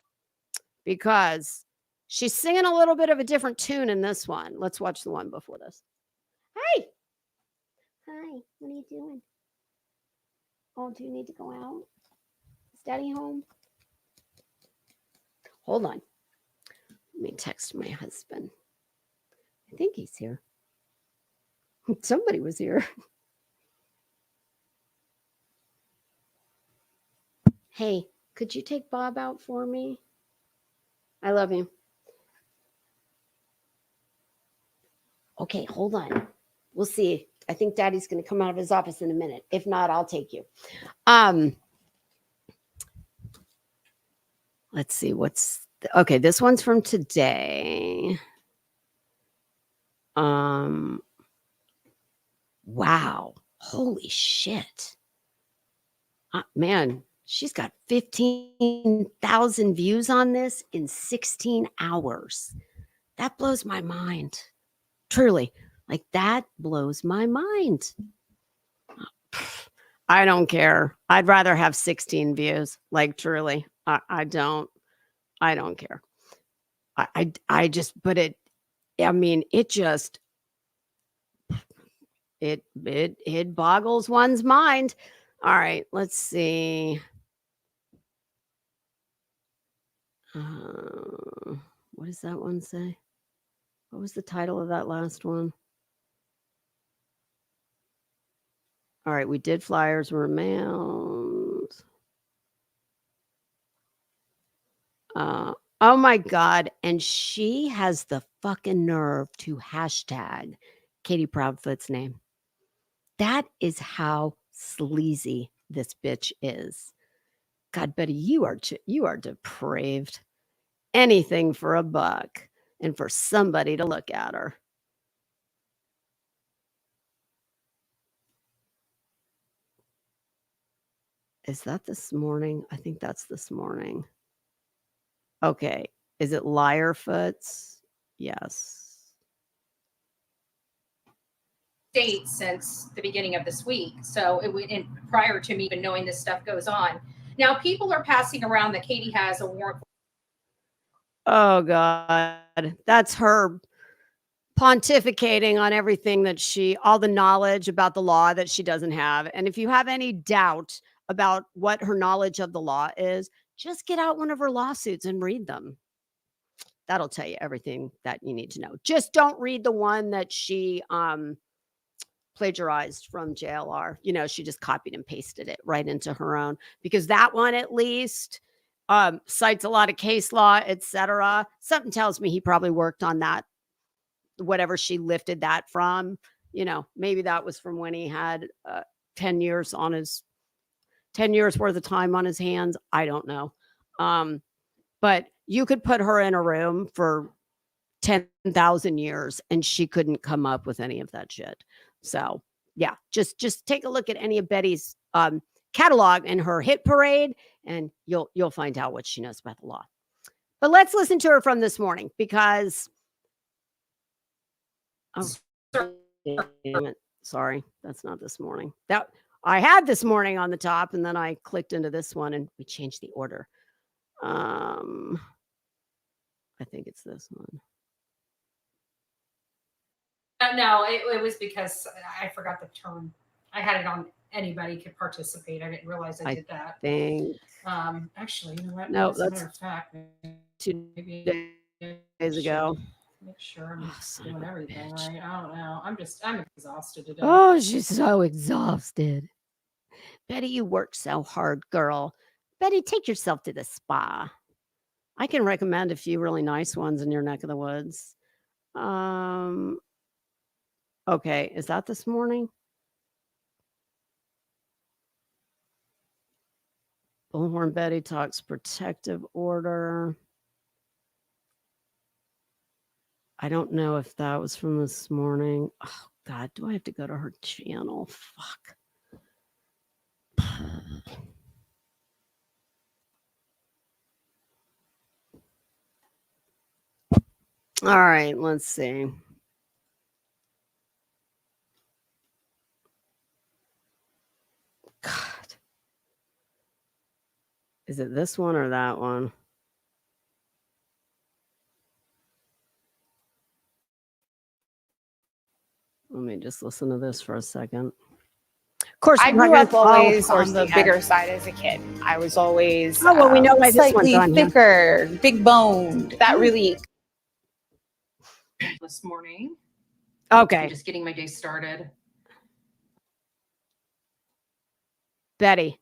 B: because she's singing a little bit of a different tune in this one. Let's watch the one before this. Hey. Hi. What are you doing? Oh, do you need to go out? Is Daddy home? Hold on. Let me text my husband. I think he's here. Somebody was here. Hey, could you take Bob out for me? I love you. Okay, hold on. We'll see. I think Daddy's going to come out of his office in a minute. If not, I'll take you. Let's see okay, this one's from today. Wow. Holy shit. Man, she's got 15,000 views on this in 16 hours. That blows my mind. Truly, like that blows my mind. I don't care. I'd rather have 16 views. Like truly, I don't care. I just, but it just, it boggles one's mind. All right, let's see. What does that one say? What was the title of that last one? All right, we did flyers were mailed. Oh my God. And she has the fucking nerve to hashtag Katie Proudfoot's name. That is how sleazy this bitch is. God, Betty, you are depraved. Anything for a buck and for somebody to look at her. Is that this morning? I think that's this morning. Okay. Is it Liarfoots? Yes.
D: States since the beginning of this week. So prior to me even knowing this stuff goes on. Now people are passing around that Katie has a warrant.
B: Oh God. That's her pontificating on everything that all the knowledge about the law that she doesn't have. And if you have any doubt about what her knowledge of the law is, just get out one of her lawsuits and read them. That'll tell you everything that you need to know. Just don't read the one that she plagiarized from JLR. She just copied and pasted it right into her own, because that one at least cites a lot of case law, etc. Something tells me he probably worked on that, whatever she lifted that from. Maybe that was from when he had 10 years worth of time on his hands. I don't know. But you could put her in a room for 10,000 years and she couldn't come up with any of that shit. So yeah, just take a look at any of Betty's catalog and her hit parade, and you'll find out what she knows about the law. But let's listen to her from this morning, because damn it. Sorry, that's not this morning. That I had this morning on the top, and then I clicked into this one and we changed the order. I think it's this one.
D: No, it was because I forgot the term. I had it on anybody could participate. I didn't realize I did that. Actually, you know what?
B: No,
D: as a matter of fact,
B: 2 days ago.
D: Make sure I'm doing everything right. I don't know. I'm exhausted today.
B: Oh, she's so exhausted. Betty, you work so hard, girl. Betty, take yourself to the spa. I can recommend a few really nice ones in your neck of the woods. Okay, is that this morning? Bullhorn Betty talks protective order. I don't know if that was from this morning. Oh God, do I have to go to her channel? Fuck. All right, let's see. Is it this one or that one? Let me just listen to this for a second. Of course,
H: I grew up always on the bigger side as a kid. I was always
B: we know why this one's
H: slightly
B: on here.
H: thicker, big boned. That really.
I: This morning.
B: Okay.
I: Just getting my day started.
B: Betty,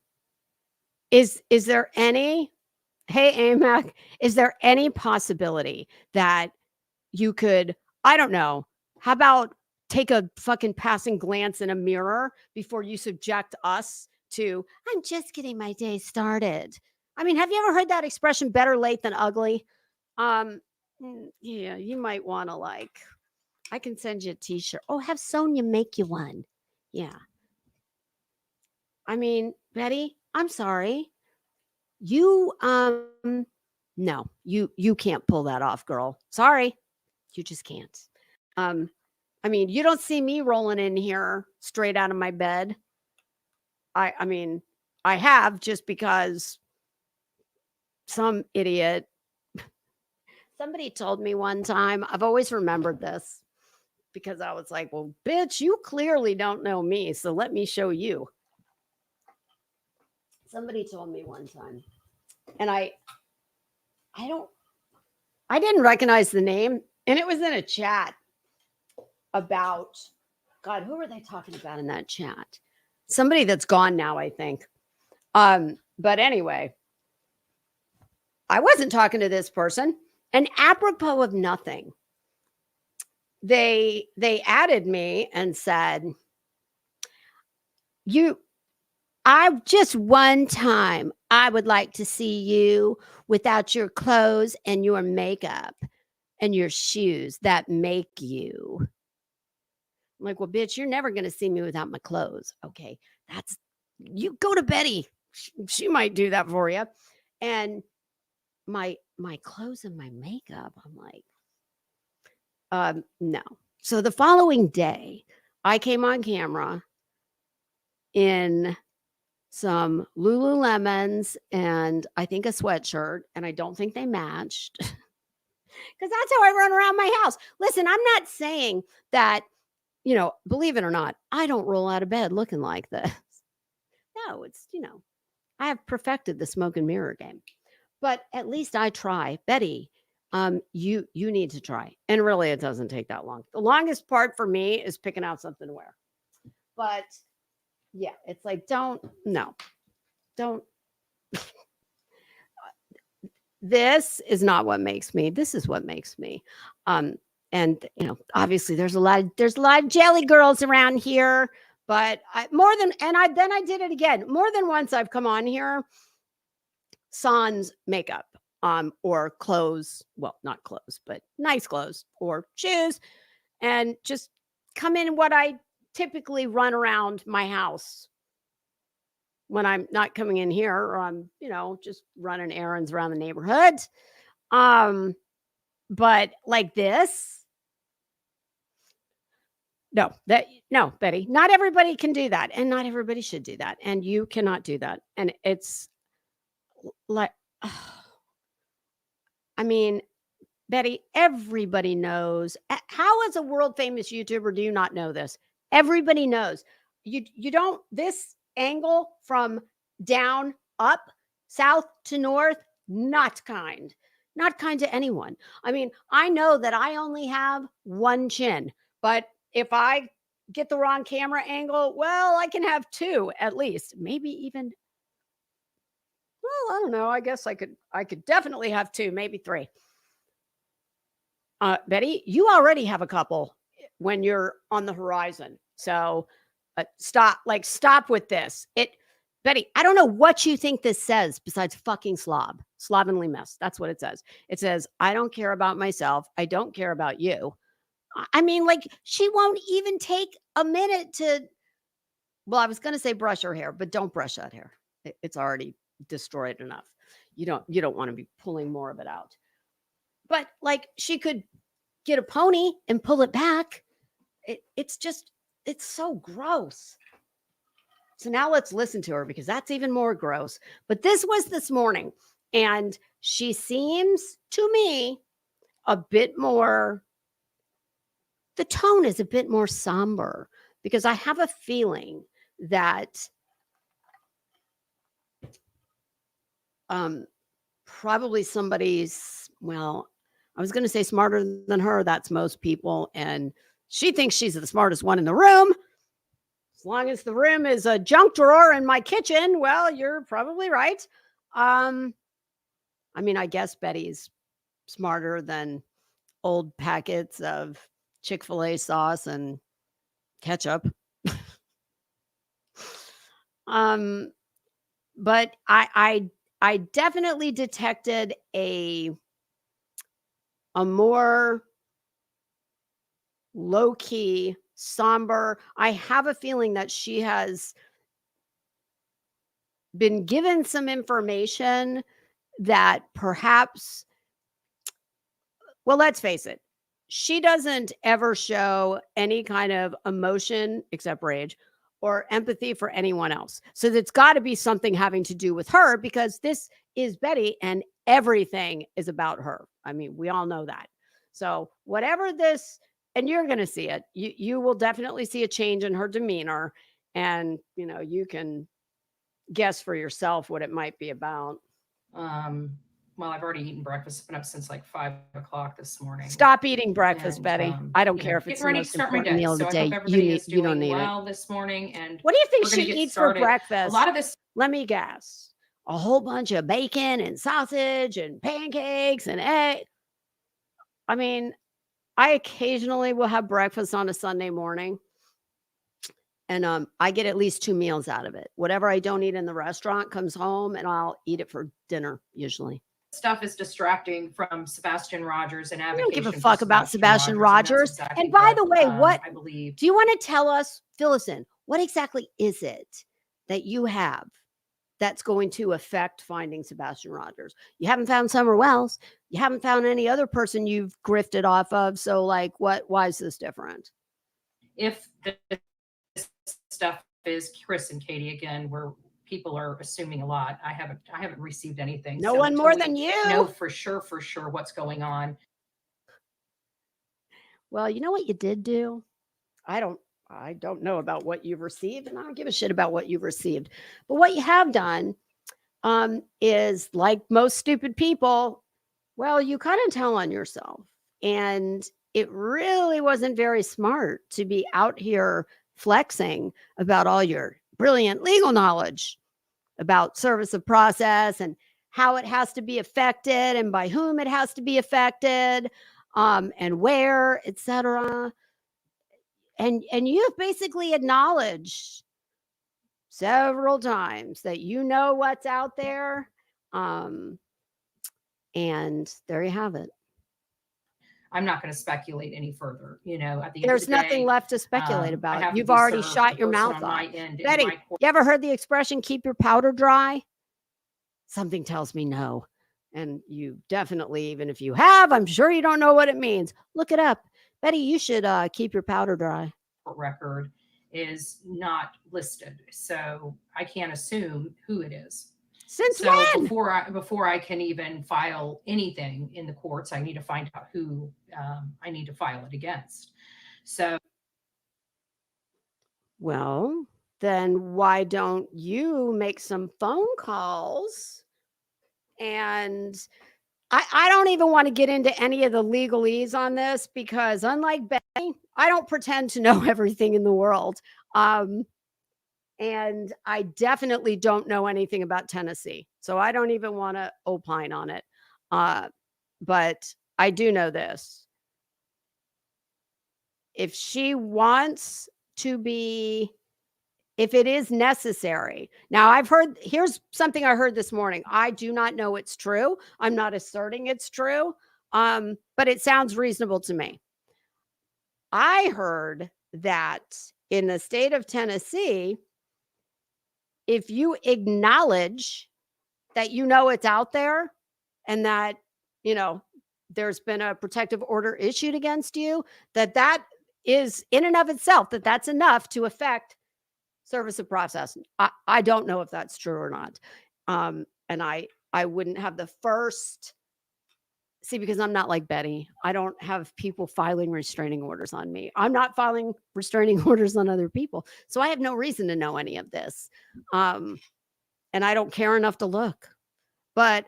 B: is there any, hey, AMAC, is there any possibility that you could, I don't know, how about take a fucking passing glance in a mirror before you subject us to, I'm just getting my day started. I mean, have you ever heard that expression, better late than ugly? Yeah, you might want to I can send you a t-shirt. Oh, have Sonia make you one. Yeah. I mean, Betty, I'm sorry. You, no, you can't pull that off, girl. Sorry. You just can't. I mean, you don't see me rolling in here straight out of my bed. I mean, I have just because some idiot, somebody told me one time, I've always remembered this because I was like, well, bitch, you clearly don't know me. So let me show you. Somebody told me one time, and I didn't recognize the name, and it was in a chat about, God, who were they talking about in that chat? Somebody that's gone now, I think. But anyway, I wasn't talking to this person, and apropos of nothing, they added me and said, I just one time, I would like to see you without your clothes and your makeup and your shoes that make you. I'm like, well, bitch, you're never going to see me without my clothes. Okay. You go to Betty. She might do that for you. And my clothes and my makeup, I'm like, no. So the following day, I came on camera in some Lululemons and I think a sweatshirt, and I don't think they matched because that's how I run around my house. Listen, I'm not saying that, believe it or not, I don't roll out of bed looking like this. No, it's, I have perfected the smoke and mirror game, but at least I try. Betty, you need to try. And really, it doesn't take that long. The longest part for me is picking out something to wear. But yeah, it's like, don't. This is not what makes me. This is what makes me. And obviously there's a lot of jelly girls around here, but I did it again. More than once I've come on here sans makeup, or clothes, well, not clothes, but nice clothes or shoes, and just come in what I typically run around my house when I'm not coming in here, or I'm, just running errands around the neighborhood. But like this, no, Betty, not everybody can do that. And not everybody should do that. And you cannot do that. And it's like, I mean, Betty, everybody knows. How, as a world famous YouTuber, do you not know this? Everybody knows. You don't, this angle from down, up, south to north, not kind to anyone. I mean, I know that I only have one chin, but if I get the wrong camera angle, well, I can have two at least, maybe even. Well, I don't know. I guess I could definitely have two, maybe three. Betty, you already have a couple when you're on the horizon. So stop with this. Betty, I don't know what you think this says besides fucking slovenly mess. That's what it says. It says, I don't care about myself. I don't care about you. I mean, like, she won't even take a minute to, well, I was going to say brush her hair, but don't brush that hair. It's already destroyed enough. You don't want to be pulling more of it out. But like, she could get a pony and pull it back. It's so gross. So now let's listen to her because that's even more gross. But this was this morning, and she seems to me a bit more, the tone is a bit more somber because I have a feeling that probably somebody's, well, I was going to say smarter than her. That's most people. And she thinks she's the smartest one in the room. As long as the room is a junk drawer in my kitchen, well, you're probably right. I mean, I guess Betty's smarter than old packets of Chick-fil-A sauce and ketchup. But I definitely detected a more low-key, somber. I have a feeling that she has been given some information that perhaps, well, let's face it, she doesn't ever show any kind of emotion except rage or empathy for anyone else. So it's got to be something having to do with her because this is Betty and everything is about her. I mean, we all know that. So whatever this, and you're going to see it, you will definitely see a change in her demeanor, and you can guess for yourself what it might be about.
I: Well, I've already eaten breakfast. I've been up since like 5 o'clock this morning.
B: Stop eating breakfast, Betty. I don't care if it's the most important meal of the day. You don't need it.
I: This morning. And
B: what do you think she eats for breakfast?
I: A lot of this.
B: Let me guess. A whole bunch of bacon and sausage and pancakes and egg. I mean, I occasionally will have breakfast on a Sunday morning. And I get at least 2 meals out of it. Whatever I don't eat in the restaurant comes home and I'll eat it for dinner usually.
I: Stuff is distracting from Sebastian Rogers and
B: I don't give a fuck about Sebastian Rogers.
I: Exactly
B: and by the way, what
I: I believe.
B: Do you want to tell us, fill us in? What exactly is it that you have that's going to affect finding Sebastian Rogers? You haven't found Summer Wells. You haven't found any other person you've grifted off of. So like, why is this different?
I: If this stuff is Chris and Katie again, where people are assuming a lot. I haven't received anything.
B: No one more than you.
I: Know for sure what's going on.
B: Well, you know what you did do? I don't know about what you've received, and I don't give a shit about what you've received. But what you have done is, like most stupid people, well, you kind of tell on yourself. And it really wasn't very smart to be out here flexing about all your brilliant legal knowledge about service of process and how it has to be affected and by whom it has to be affected, and where, etc. And you have basically acknowledged several times that you know what's out there. And there you have it.
I: I'm not going to speculate any further. At the end
B: there's
I: of the
B: nothing
I: day,
B: left to speculate about. You've already shot your mouth off. Betty, you ever heard the expression, keep your powder dry? Something tells me no. And you definitely, even if you have, I'm sure you don't know what it means. Look it up. Betty, you should keep your powder dry.
I: Record is not listed, so I can't assume who it is.
B: Since when?
I: Before I can even file anything in the courts, I need to find out who I need to file it against. So,
B: well, then why don't you make some phone calls? And I don't even want to get into any of the legalese on this because, unlike Betty, I don't pretend to know everything in the world. And I definitely don't know anything about Tennessee. So I don't even want to opine on it. But I do know this. If she wants to be, if it is necessary. Now, here's something I heard this morning. I do not know it's true. I'm not asserting it's true. But it sounds reasonable to me. I heard that in the state of Tennessee, if you acknowledge that it's out there and that, there's been a protective order issued against you, that is in and of itself, that's enough to affect service of process. I don't know if that's true or not. And I wouldn't have the first see, because I'm not like Betty. I don't have people filing restraining orders on me. I'm not filing restraining orders on other people. So I have no reason to know any of this. And I don't care enough to look. But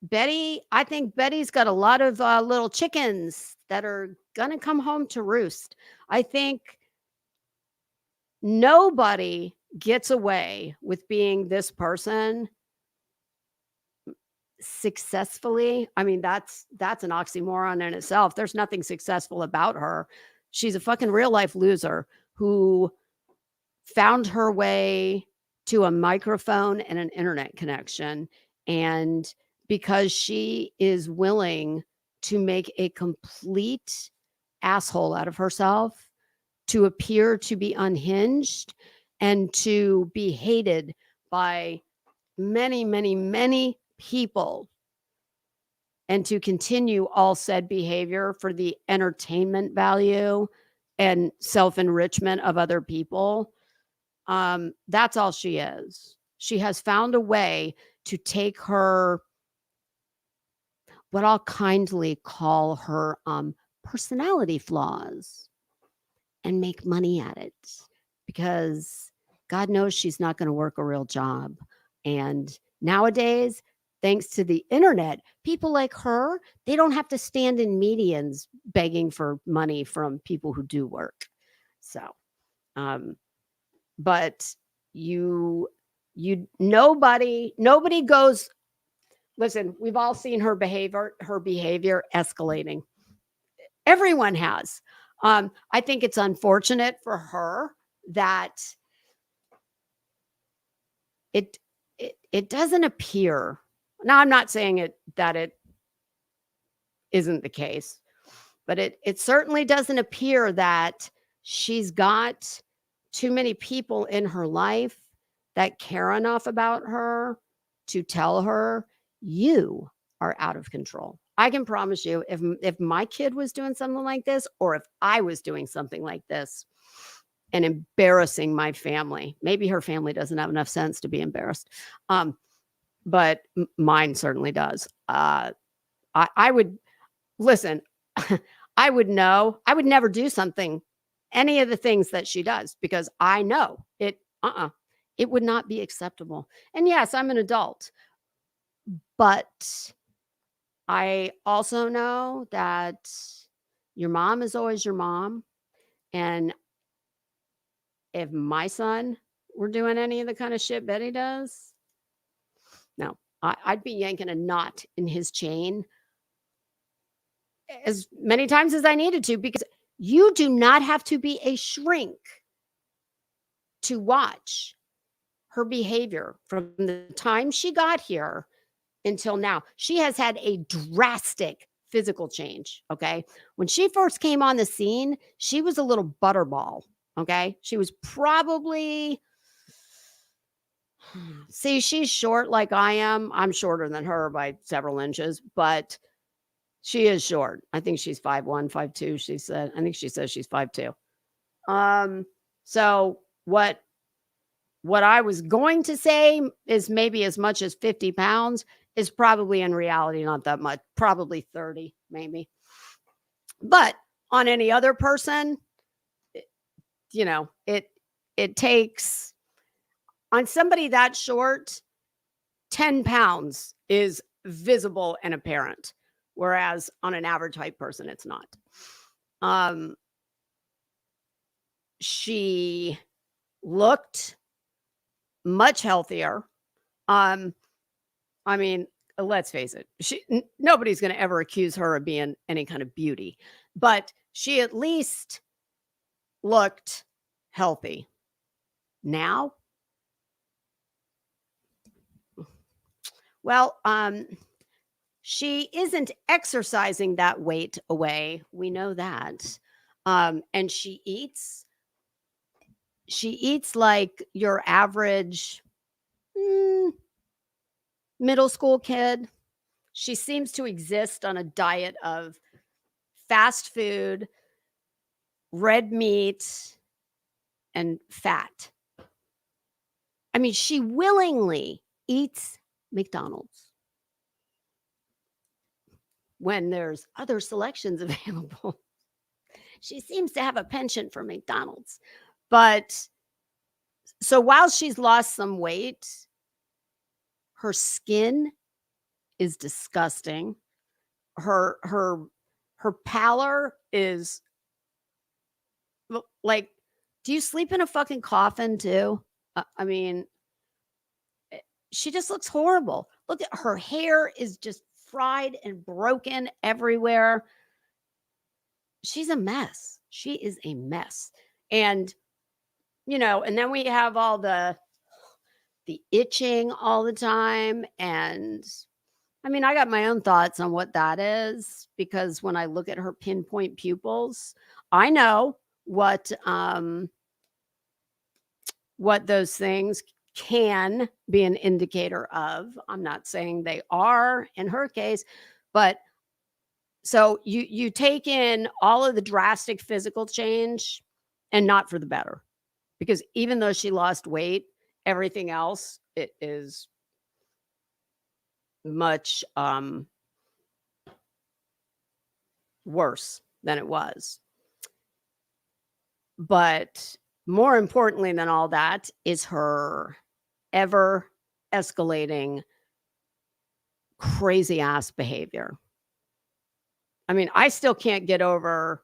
B: Betty, I think Betty's got a lot of little chickens that are going to come home to roost. I think nobody gets away with being this person successfully. I mean, that's an oxymoron in itself. There's nothing successful about her. She's a fucking real life loser who found her way to a microphone and an internet connection. And because she is willing to make a complete asshole out of herself, to appear to be unhinged, and to be hated by many, many, many people, and to continue all said behavior for the entertainment value and self-enrichment of other people. That's all she is. She has found a way to take her, what I'll kindly call her personality flaws, and make money at it, because God knows she's not going to work a real job. And nowadays, thanks to the internet, people like her, they don't have to stand in medians begging for money from people who do work. So, but nobody goes, listen, we've all seen her behavior escalating. Everyone has. I think it's unfortunate for her that it doesn't appear. Now, I'm not saying that it isn't the case, but it certainly doesn't appear that she's got too many people in her life that care enough about her to tell her, you are out of control. I can promise you, if my kid was doing something like this, or if I was doing something like this and embarrassing my family, maybe her family doesn't have enough sense to be embarrassed, but mine certainly does. I would listen. I would know. I would never do any of the things that she does, because I know it. It would not be acceptable. And yes, I'm an adult, but I also know that your mom is always your mom. And if my son were doing any of the kind of shit Betty does, no, I'd be yanking a knot in his chain as many times as I needed to, because you do not have to be a shrink to watch her behavior from the time she got here until now. She has had a drastic physical change. Okay. When she first came on the scene, she was a little butterball. Okay. She was probably, see, she's short like I am. I'm shorter than her by several inches, but she is short. I think she's 5'1", 5'2". She said, I think she says she's 5'2". So what I was going to say is maybe as much as 50 pounds is probably in reality not that much, probably 30 maybe. But on any other person, it takes, on somebody that short, 10 pounds is visible and apparent, whereas on an average height person, it's not. She looked much healthier. I mean, let's face it, nobody's going to ever accuse her of being any kind of beauty, but she at least looked healthy. Now, well, she isn't exercising that weight away. We know that. And she eats like your average middle school kid. She seems to exist on a diet of fast food, red meat, and fat. I mean, she willingly eats McDonald's when there's other selections available. She seems to have a penchant for McDonald's. But so while she's lost some weight, her skin is disgusting. Her pallor is like, do you sleep in a fucking coffin too? I mean, she just looks horrible. Look at her hair is just fried and broken everywhere. She's a mess. She is a mess. And, you know, and then we have all the itching all the time. And I mean, I got my own thoughts on what that is, because when I look at her pinpoint pupils, I know what those things can be an indicator of. I'm not saying they are in her case, but so you take in all of the drastic physical change and not for the better, because even though she lost weight, everything else, it is much worse than it was. But more importantly than all that is her ever escalating crazy ass behavior. I mean, I still can't get over.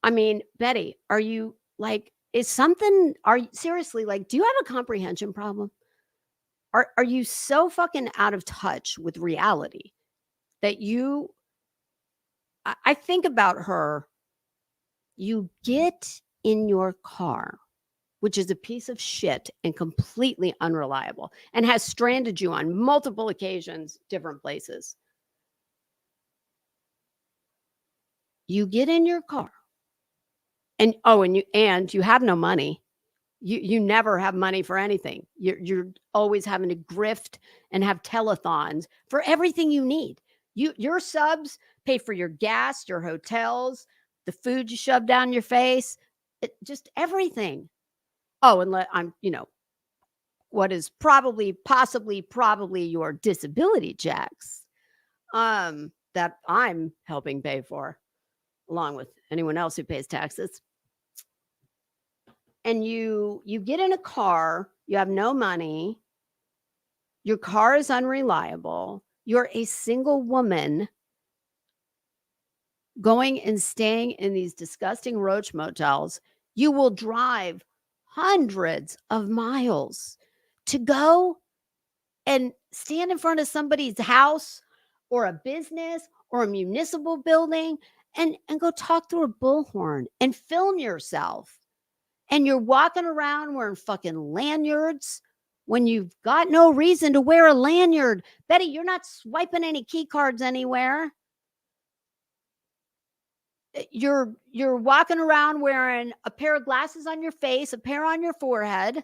B: I mean, Betty, are you like, is something, are you seriously like, do you have a comprehension problem? Are you so fucking out of touch with reality that you, I think about her, you get in your car, which is a piece of shit and completely unreliable and has stranded you on multiple occasions, different places. You get in your car and you have no money. You never have money for anything. You're always having to grift and have telethons for everything you need. Your subs pay for your gas, your hotels, the food you shove down your face, just everything. Oh, and I'm, you know, what is possibly your disability checks that I'm helping pay for, along with anyone else who pays taxes. And you get in a car, you have no money, your car is unreliable, you're a single woman going and staying in these disgusting roach motels. You will drive hundreds of miles to go and stand in front of somebody's house or a business or a municipal building and go talk through a bullhorn and film yourself. And you're walking around wearing fucking lanyards when you've got no reason to wear a lanyard. Betty, you're not swiping any key cards anywhere. You're walking around wearing a pair of glasses on your face, a pair on your forehead,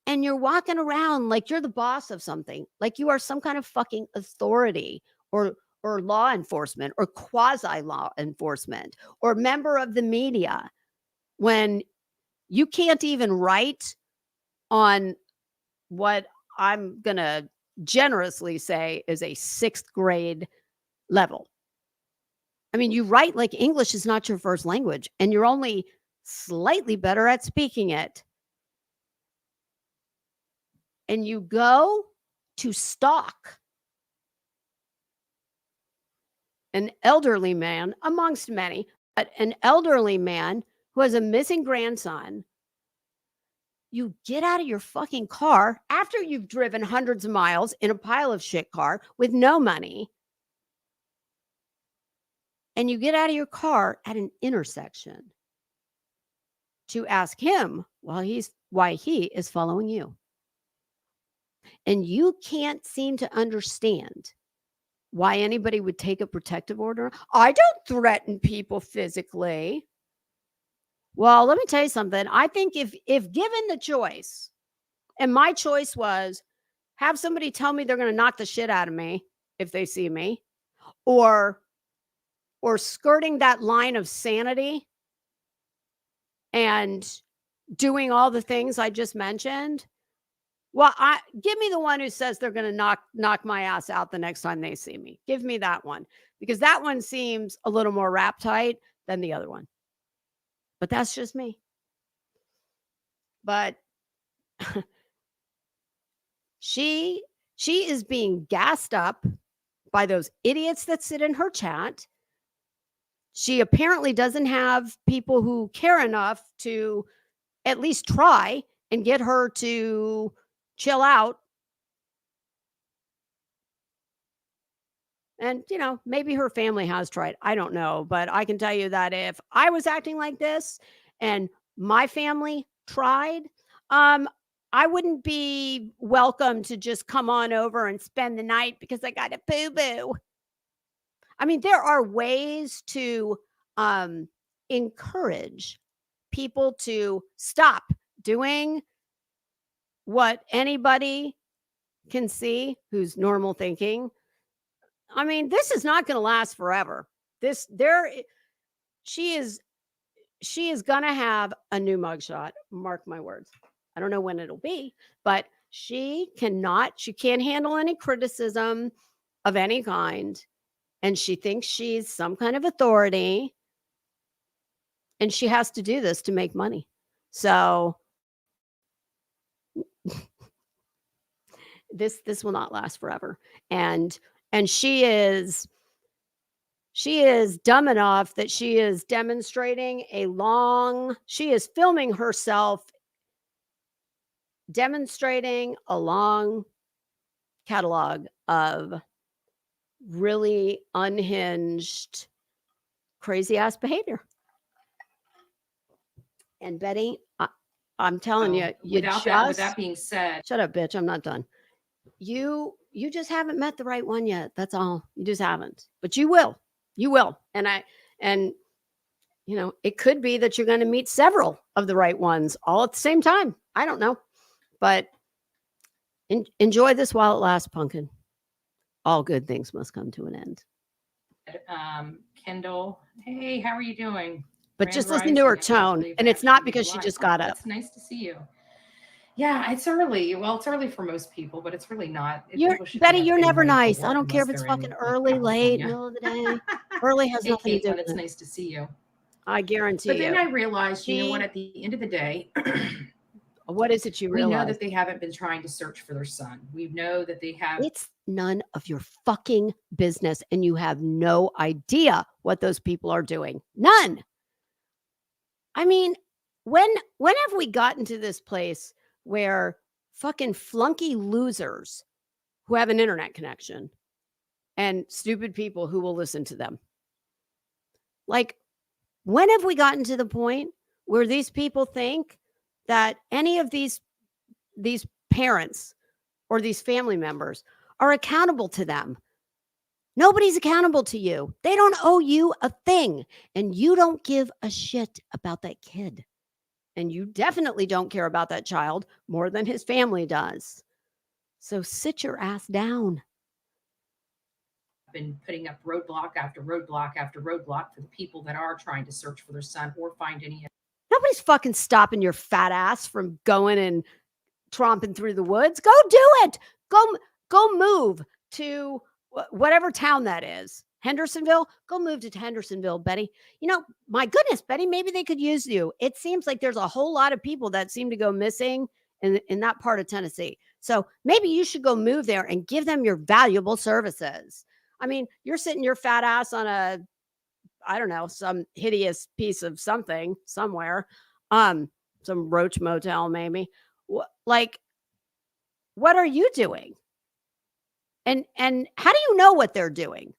B: and you're walking around like you're the boss of something, like you are some kind of fucking authority or law enforcement or quasi law enforcement or member of the media, when you can't even write on what I'm going to generously say is a 6th grade level. I mean, you write like English is not your first language and you're only slightly better at speaking it. And you go to stalk an elderly man, amongst many, but an elderly man who has a missing grandson. You get out of your fucking car after you've driven hundreds of miles in a pile of shit car with no money. And you get out of your car at an intersection to ask him why he is following you. And you can't seem to understand why anybody would take a protective order. I don't threaten people physically. Well, let me tell you something. I think if given the choice, and my choice was have somebody tell me they're going to knock the shit out of me if they see me, or skirting that line of sanity, and doing all the things I just mentioned. Well, give me the one who says they're going to knock my ass out the next time they see me. Give me that one, because that one seems a little more rap tight than the other one. But that's just me. But she is being gassed up by those idiots that sit in her chat. She apparently doesn't have people who care enough to at least try and get her to chill out. And, maybe her family has tried. I don't know. But I can tell you that if I was acting like this and my family tried, I wouldn't be welcome to just come on over and spend the night because I got a boo-boo. I mean, there are ways to encourage people to stop doing what anybody can see who's normal thinking. I mean, this is not going to last forever. She is going to have a new mugshot. Mark my words. I don't know when it'll be, but she can't handle any criticism of any kind. And she thinks she's some kind of authority. And she has to do this to make money. So this will not last forever. And she is dumb enough that she is demonstrating she is filming herself demonstrating a long catalog of really unhinged, crazy ass behavior. And Betty, I'm telling you,
I: with that being said,
B: shut up, bitch. I'm not done. You just haven't met the right one yet. That's all. You just haven't. But you will. You will. And it could be that you're going to meet several of the right ones all at the same time. I don't know. But enjoy this while it lasts, pumpkin. All good things must come to an end.
I: Kendall, hey, how are you doing?
B: But just listen to her tone. And it's not because she just got up.
I: It's nice to see you. Yeah, it's early. Well, it's early for most people, but it's really not.
B: Betty, you're never nice. I don't care if it's fucking early, late, middle of the day. Early has nothing to do with it.
I: It's nice to see you.
B: I guarantee you.
I: But then I realized, you know what, at the end of the day,
B: what is it you realize?
I: We know that they haven't been trying to search for their son. We know that they have.
B: It's none of your fucking business. And you have no idea what those people are doing. None. I mean, when have we gotten to this place where fucking flunky losers who have an internet connection and stupid people who will listen to them? Like, when have we gotten to the point where these people think that any of these parents or these family members are accountable to them? Nobody's accountable to you. They don't owe you a thing. And you don't give a shit about that kid. And you definitely don't care about that child more than his family does. So sit your ass down.
I: Been putting up roadblock after roadblock after roadblock for the people that are trying to search for their son or find any.
B: Nobody's fucking stopping your fat ass from going and tromping through the woods. Go do it. Go move to whatever town that is. Hendersonville. Go move to Hendersonville, Betty. My goodness, Betty, maybe they could use you. It seems like there's a whole lot of people that seem to go missing in that part of Tennessee. So maybe you should go move there and give them your valuable services. I mean, you're sitting your fat ass on some hideous piece of something somewhere. Some roach motel, maybe. What are you doing? And how do you know what they're doing?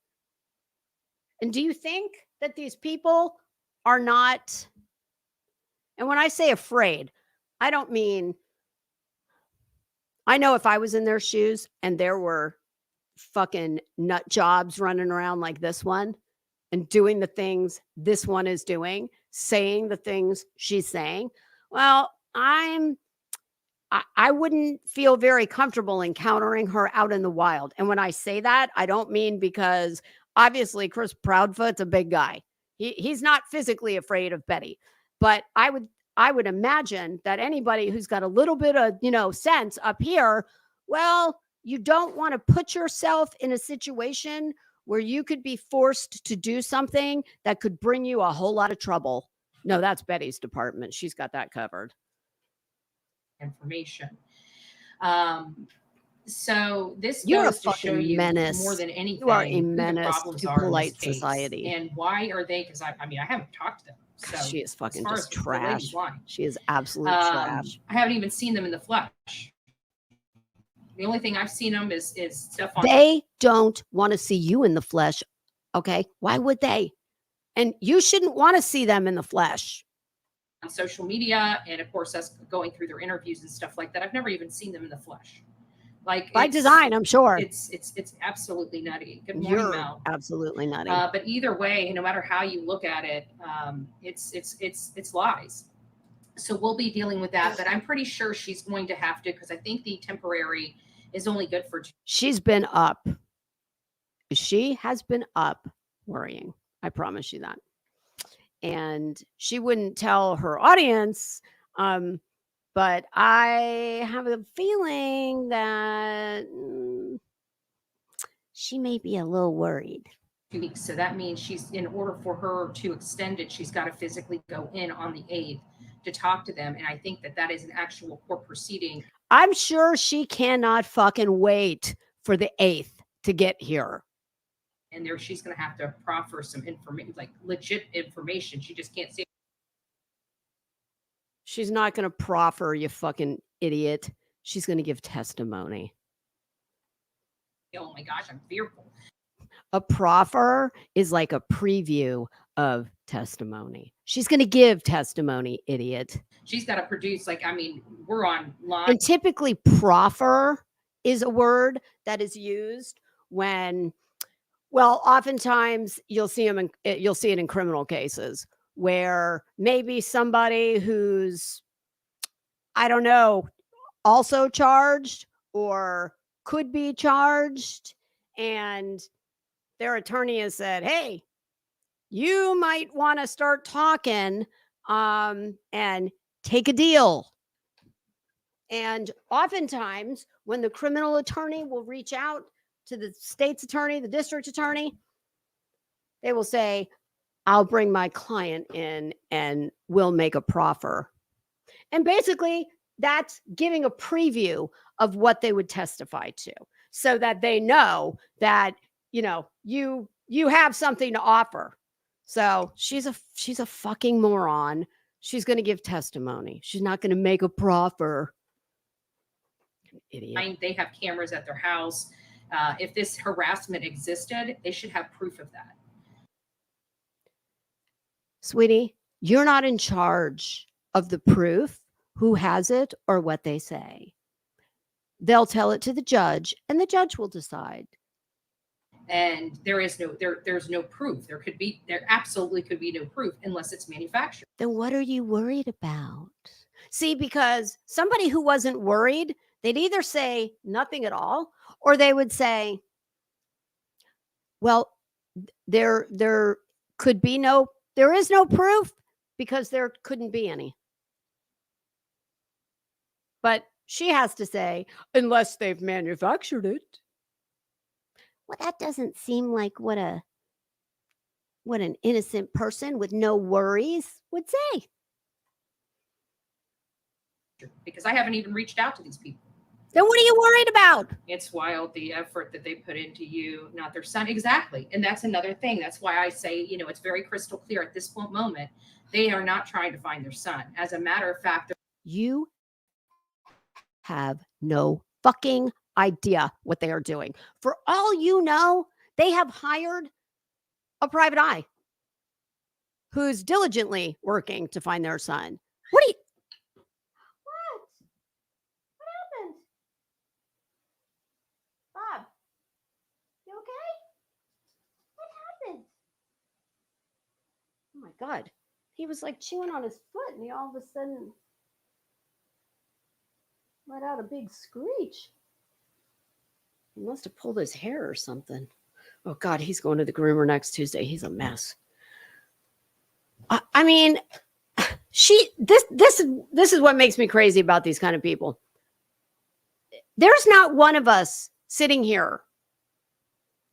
B: And do you think that these people are not, and when I say afraid, I don't mean, I know if I was in their shoes and there were fucking nut jobs running around like this one and doing the things this one is doing, saying the things she's saying, well, I wouldn't feel very comfortable encountering her out in the wild. And when I say that, I don't mean because obviously Chris Proudfoot's a big guy. He's not physically afraid of Betty, but I I would imagine that anybody who's got a little bit of, sense up here, well, you don't want to put yourself in a situation where you could be forced to do something that could bring you a whole lot of trouble. No, that's Betty's department. She's got that covered.
I: Information. So this
B: You're
I: goes
B: a
I: to show
B: fucking
I: you
B: menace.
I: more than anything
B: You are a
I: who the
B: menace
I: problems
B: to
I: are in
B: polite
I: this case,
B: society.
I: and why are they? Because I haven't talked to them. So
B: She is fucking
I: as far
B: just
I: as the lady's
B: trash.
I: lying.
B: She is absolute trash.
I: I haven't even seen them in the flesh. The only thing I've seen them is stuff on.
B: They don't want to see you in the flesh. Okay, why would they? And you shouldn't want to see them in the flesh.
I: On social media, and of course us going through their interviews and stuff like that. I've never even seen them in the flesh. Like
B: by design, I'm sure.
I: It's absolutely nutty. Good morning,
B: You're
I: Mel.
B: absolutely nutty.
I: But either way, no matter how you look at it, it's lies. So we'll be dealing with that. But I'm pretty sure she's going to have to, because I think the temporary is only good for.
B: She's been up. She has been up worrying. I promise you that. And she wouldn't tell her audience. But I have a feeling that she may be a little worried.
I: 2 weeks. So that means she's, in order for her to extend it, she's got to physically go in on the 8th to talk to them. And I think that is an actual court proceeding.
B: I'm sure she cannot fucking wait for the 8th to get here.
I: And there she's going to have to proffer some information, like legit information. She just can't say.
B: She's not going to proffer, you fucking idiot. She's going to give testimony.
I: Oh my gosh, I'm fearful.
B: A proffer is like a preview of testimony. She's going to give testimony, idiot.
I: She's got to produce, we're online.
B: And typically proffer is a word that is used when, well, oftentimes you'll see it in criminal cases where maybe somebody who's, I don't know, also charged or could be charged, and their attorney has said, hey, you might want to start talking and take a deal. And oftentimes when the criminal attorney will reach out to the state's attorney, the district attorney, they will say, I'll bring my client in and we'll make a proffer. And basically that's giving a preview of what they would testify to so that they know that, you have something to offer. So she's a fucking moron. She's going to give testimony. She's not going to make a proffer. Idiot.
I: They have cameras at their house. If this harassment existed, they should have proof of that.
B: Sweetie, you're not in charge of the proof, who has it, or what they say. They'll tell it to the judge, and the judge will decide.
I: And there's no proof. There absolutely could be no proof unless it's manufactured.
B: Then what are you worried about? See, because somebody who wasn't worried, they'd either say nothing at all, or they would say, well, there is no proof because there couldn't be any. But she has to say, unless they've manufactured it. Well, that doesn't seem like what an innocent person with no worries would say.
I: Because I haven't even reached out to these people.
B: Then what are you worried about?
I: It's wild, the effort that they put into you, not their son. Exactly. And that's another thing. That's why I say, it's very crystal clear at this moment. They are not trying to find their son. As a matter of fact,
B: you have no fucking idea what they are doing. For all you know, they have hired a private eye who's diligently working to find their son. What happened? Bob, you okay? What happened? Oh my God. He was like chewing on his foot and he all of a sudden let out a big screech. He must have pulled his hair or something. Oh God, he's going to the groomer next Tuesday. He's a mess. I mean, This is what makes me crazy about these kind of people. There's not one of us sitting here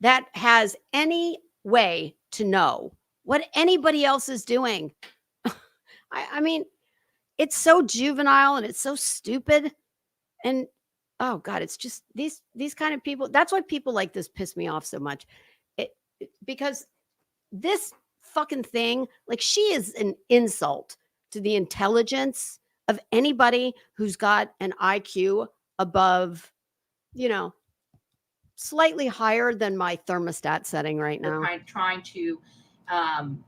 B: that has any way to know what anybody else is doing. I mean, it's so juvenile and it's so stupid. And oh God, it's just these kind of people. That's why people like this piss me off so much. Because this fucking thing, like, she is an insult to the intelligence of anybody who's got an IQ above, slightly higher than my thermostat setting right now.
I: Trying to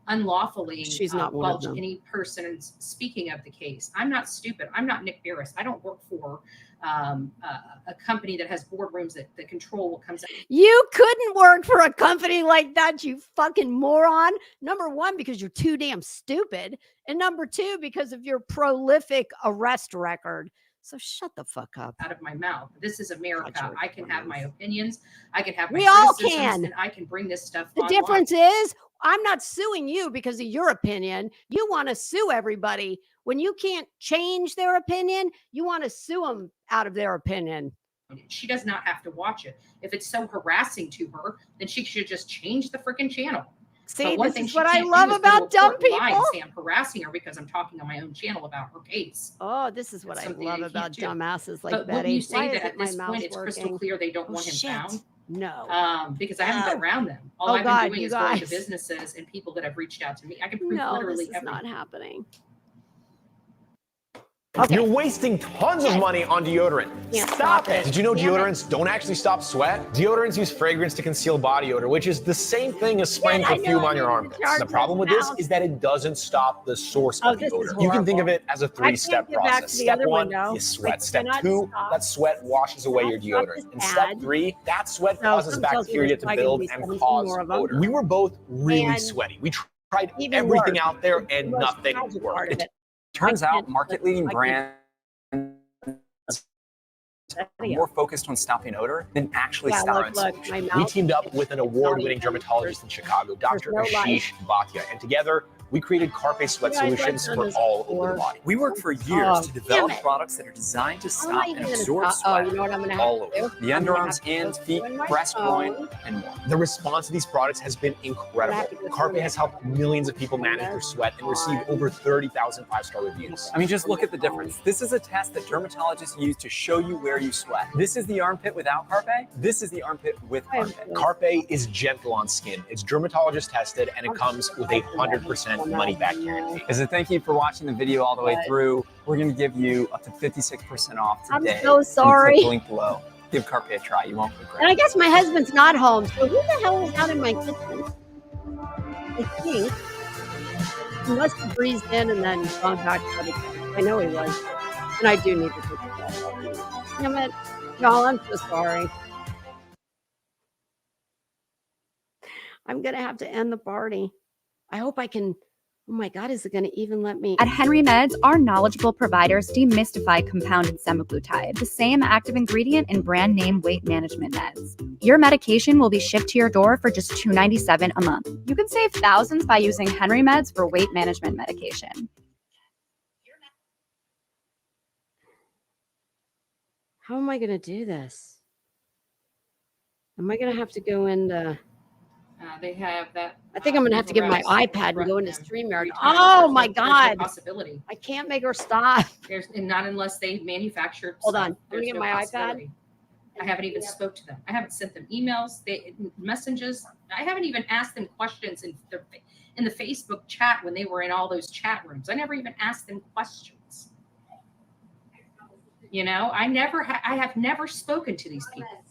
I: unlawfully
B: She's not one of them.
I: any person. Speaking of the case, I'm not stupid. I'm not Nick Barris. I don't work for a company that has boardrooms that control what comes out.
B: You couldn't work for a company like that, you fucking moron. Number one, because you're too damn stupid. And number two, because of your prolific arrest record. So shut the fuck up.
I: Out of my mouth. This is America. I can have my opinions. I can have my
B: We all
I: criticisms,
B: can.
I: and I can bring this stuff.
B: The difference is, I'm not suing you because of your opinion. You want to sue everybody. When you can't change their opinion, you want to sue them out of their opinion.
I: She does not have to watch it. If it's so harassing to her, then she should just change the freaking channel.
B: See, this is what I love about dumb people.
I: I'm harassing her because I'm talking on my own channel about her case.
B: Oh, this is what I love about dumbasses like Betty.
I: But you say that at this point it's crystal clear they don't want him found?
B: No.
I: Because I haven't been around them. All I've been doing is going to businesses and people that have reached out to me. I can prove literally
B: this is not happening.
J: Okay. You're wasting tons of money on deodorant. Stop it. Did you know deodorants don't actually stop sweat? Deodorants use fragrance to conceal body odor, which is the same thing as spraying perfume on your armpits. The problem with this is that it doesn't stop the source of the odor. You can think of it as a 3-step process. Step 1, you sweat. Step 2, that sweat washes away your deodorant. And step 3, that sweat causes bacteria to build and cause odor. We were both really sweaty. We tried everything out there and nothing worked.
K: Turns out market-leading brands are more focused on stopping odor than actually stopping solution.
J: We teamed up with an award-winning dermatologist in Chicago, Dr. Ashish Bhatia, and together we created Carpe Sweat Solutions for all over the body.
K: We worked for years to develop products that are designed to stop and absorb sweat all over the underarms, hands, feet, breast, groin, and more.
J: The response to these products has been incredible. Carpe has helped millions of people manage their sweat and received over 30,000 5-star reviews.
K: I mean, just look at the difference. This is a test that dermatologists use to show you where you sweat. This is the armpit without Carpe. This is the armpit with Carpe.
J: Carpe is gentle on skin. It's dermatologist tested, and it comes with a 100% money back guarantee.
K: As a thank you for watching the video all the way through, we're going to give you up to 56% off today.
B: I'm so sorry.
K: Click the link below. Give Carpe a try. You won't regret it.
B: And I guess my husband's not home, so who the hell is out in my kitchen? I think he must have breezed in and then gone back to the kitchen. I know he was. And I do need to put that. Damn it. Y'all, I'm so sorry. I'm going to have to end the party. I hope I can. Oh my God, is it going to even let me?
E: At Henry Meds, our knowledgeable providers demystify compounded semaglutide, the same active ingredient in brand name weight management meds. Your medication will be shipped to your door for just $2.97 a month. You can save thousands by using Henry Meds for weight management medication.
B: How am I going to do this? Am I going to have to go into...
I: They have that.
B: I think I'm going to have to give my iPad and go into StreamYard. Oh my God.
I: Possibility.
B: I can't make her stop.
I: And not unless they manufactured.
B: Hold on. Let me get my iPad.
I: I haven't even spoke to them. I haven't sent them emails, messages. I haven't even asked them questions in the Facebook chat when they were in all those chat rooms. I never even asked them questions. You know, I have never spoken to these people.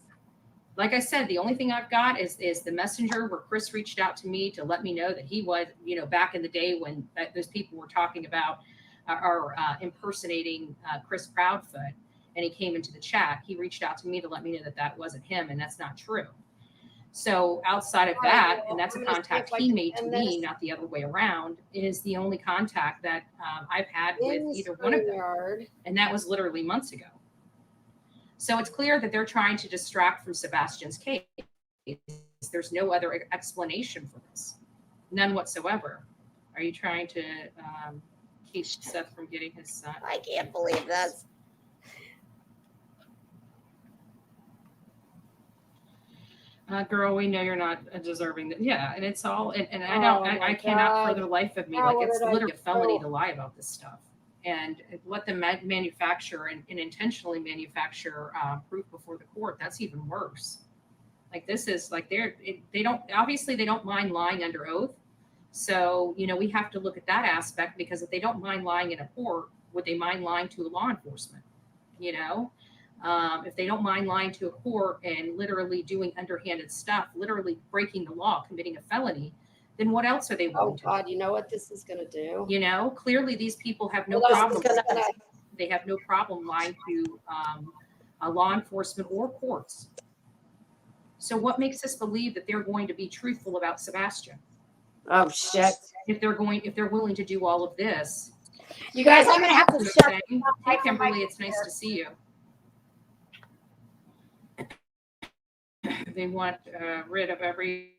I: Like I said, the only thing I've got is the messenger where Chris reached out to me to let me know that he was, back in the day when those people were talking about or impersonating Chris Proudfoot, and he came into the chat. He reached out to me to let me know that that wasn't him, and that's not true. So outside of that, and that's a contact he made to me, not the other way around, is the only contact that I've had with either one of them, and that was literally months ago. So it's clear that they're trying to distract from Sebastian's case. There's no other explanation for this. None whatsoever. Are you trying to keep Seth from getting his son.
B: I can't believe this.
I: Girl, we know you're not deserving that. Yeah, and it's all, and I cannot for the life of me, like it's literally a felony to lie about this stuff. And let them manufacture and intentionally manufacture proof before the court. That's even worse. Like this is like they don't mind lying under oath. So, we have to look at that aspect, because if they don't mind lying in a court, would they mind lying to law enforcement? If they don't mind lying to a court and literally doing underhanded stuff, literally breaking the law, committing a felony, then what else are they willing to do?
B: You know what this is going to do?
I: Clearly these people have no problem. They have no problem lying to law enforcement or courts. So what makes us believe that they're going to be truthful about Sebastian?
B: Oh shit!
I: If they're willing to do all of this,
B: you guys, I'm going to have to shut.
I: Hey, Kimberly, it's nice to see you. They want rid of every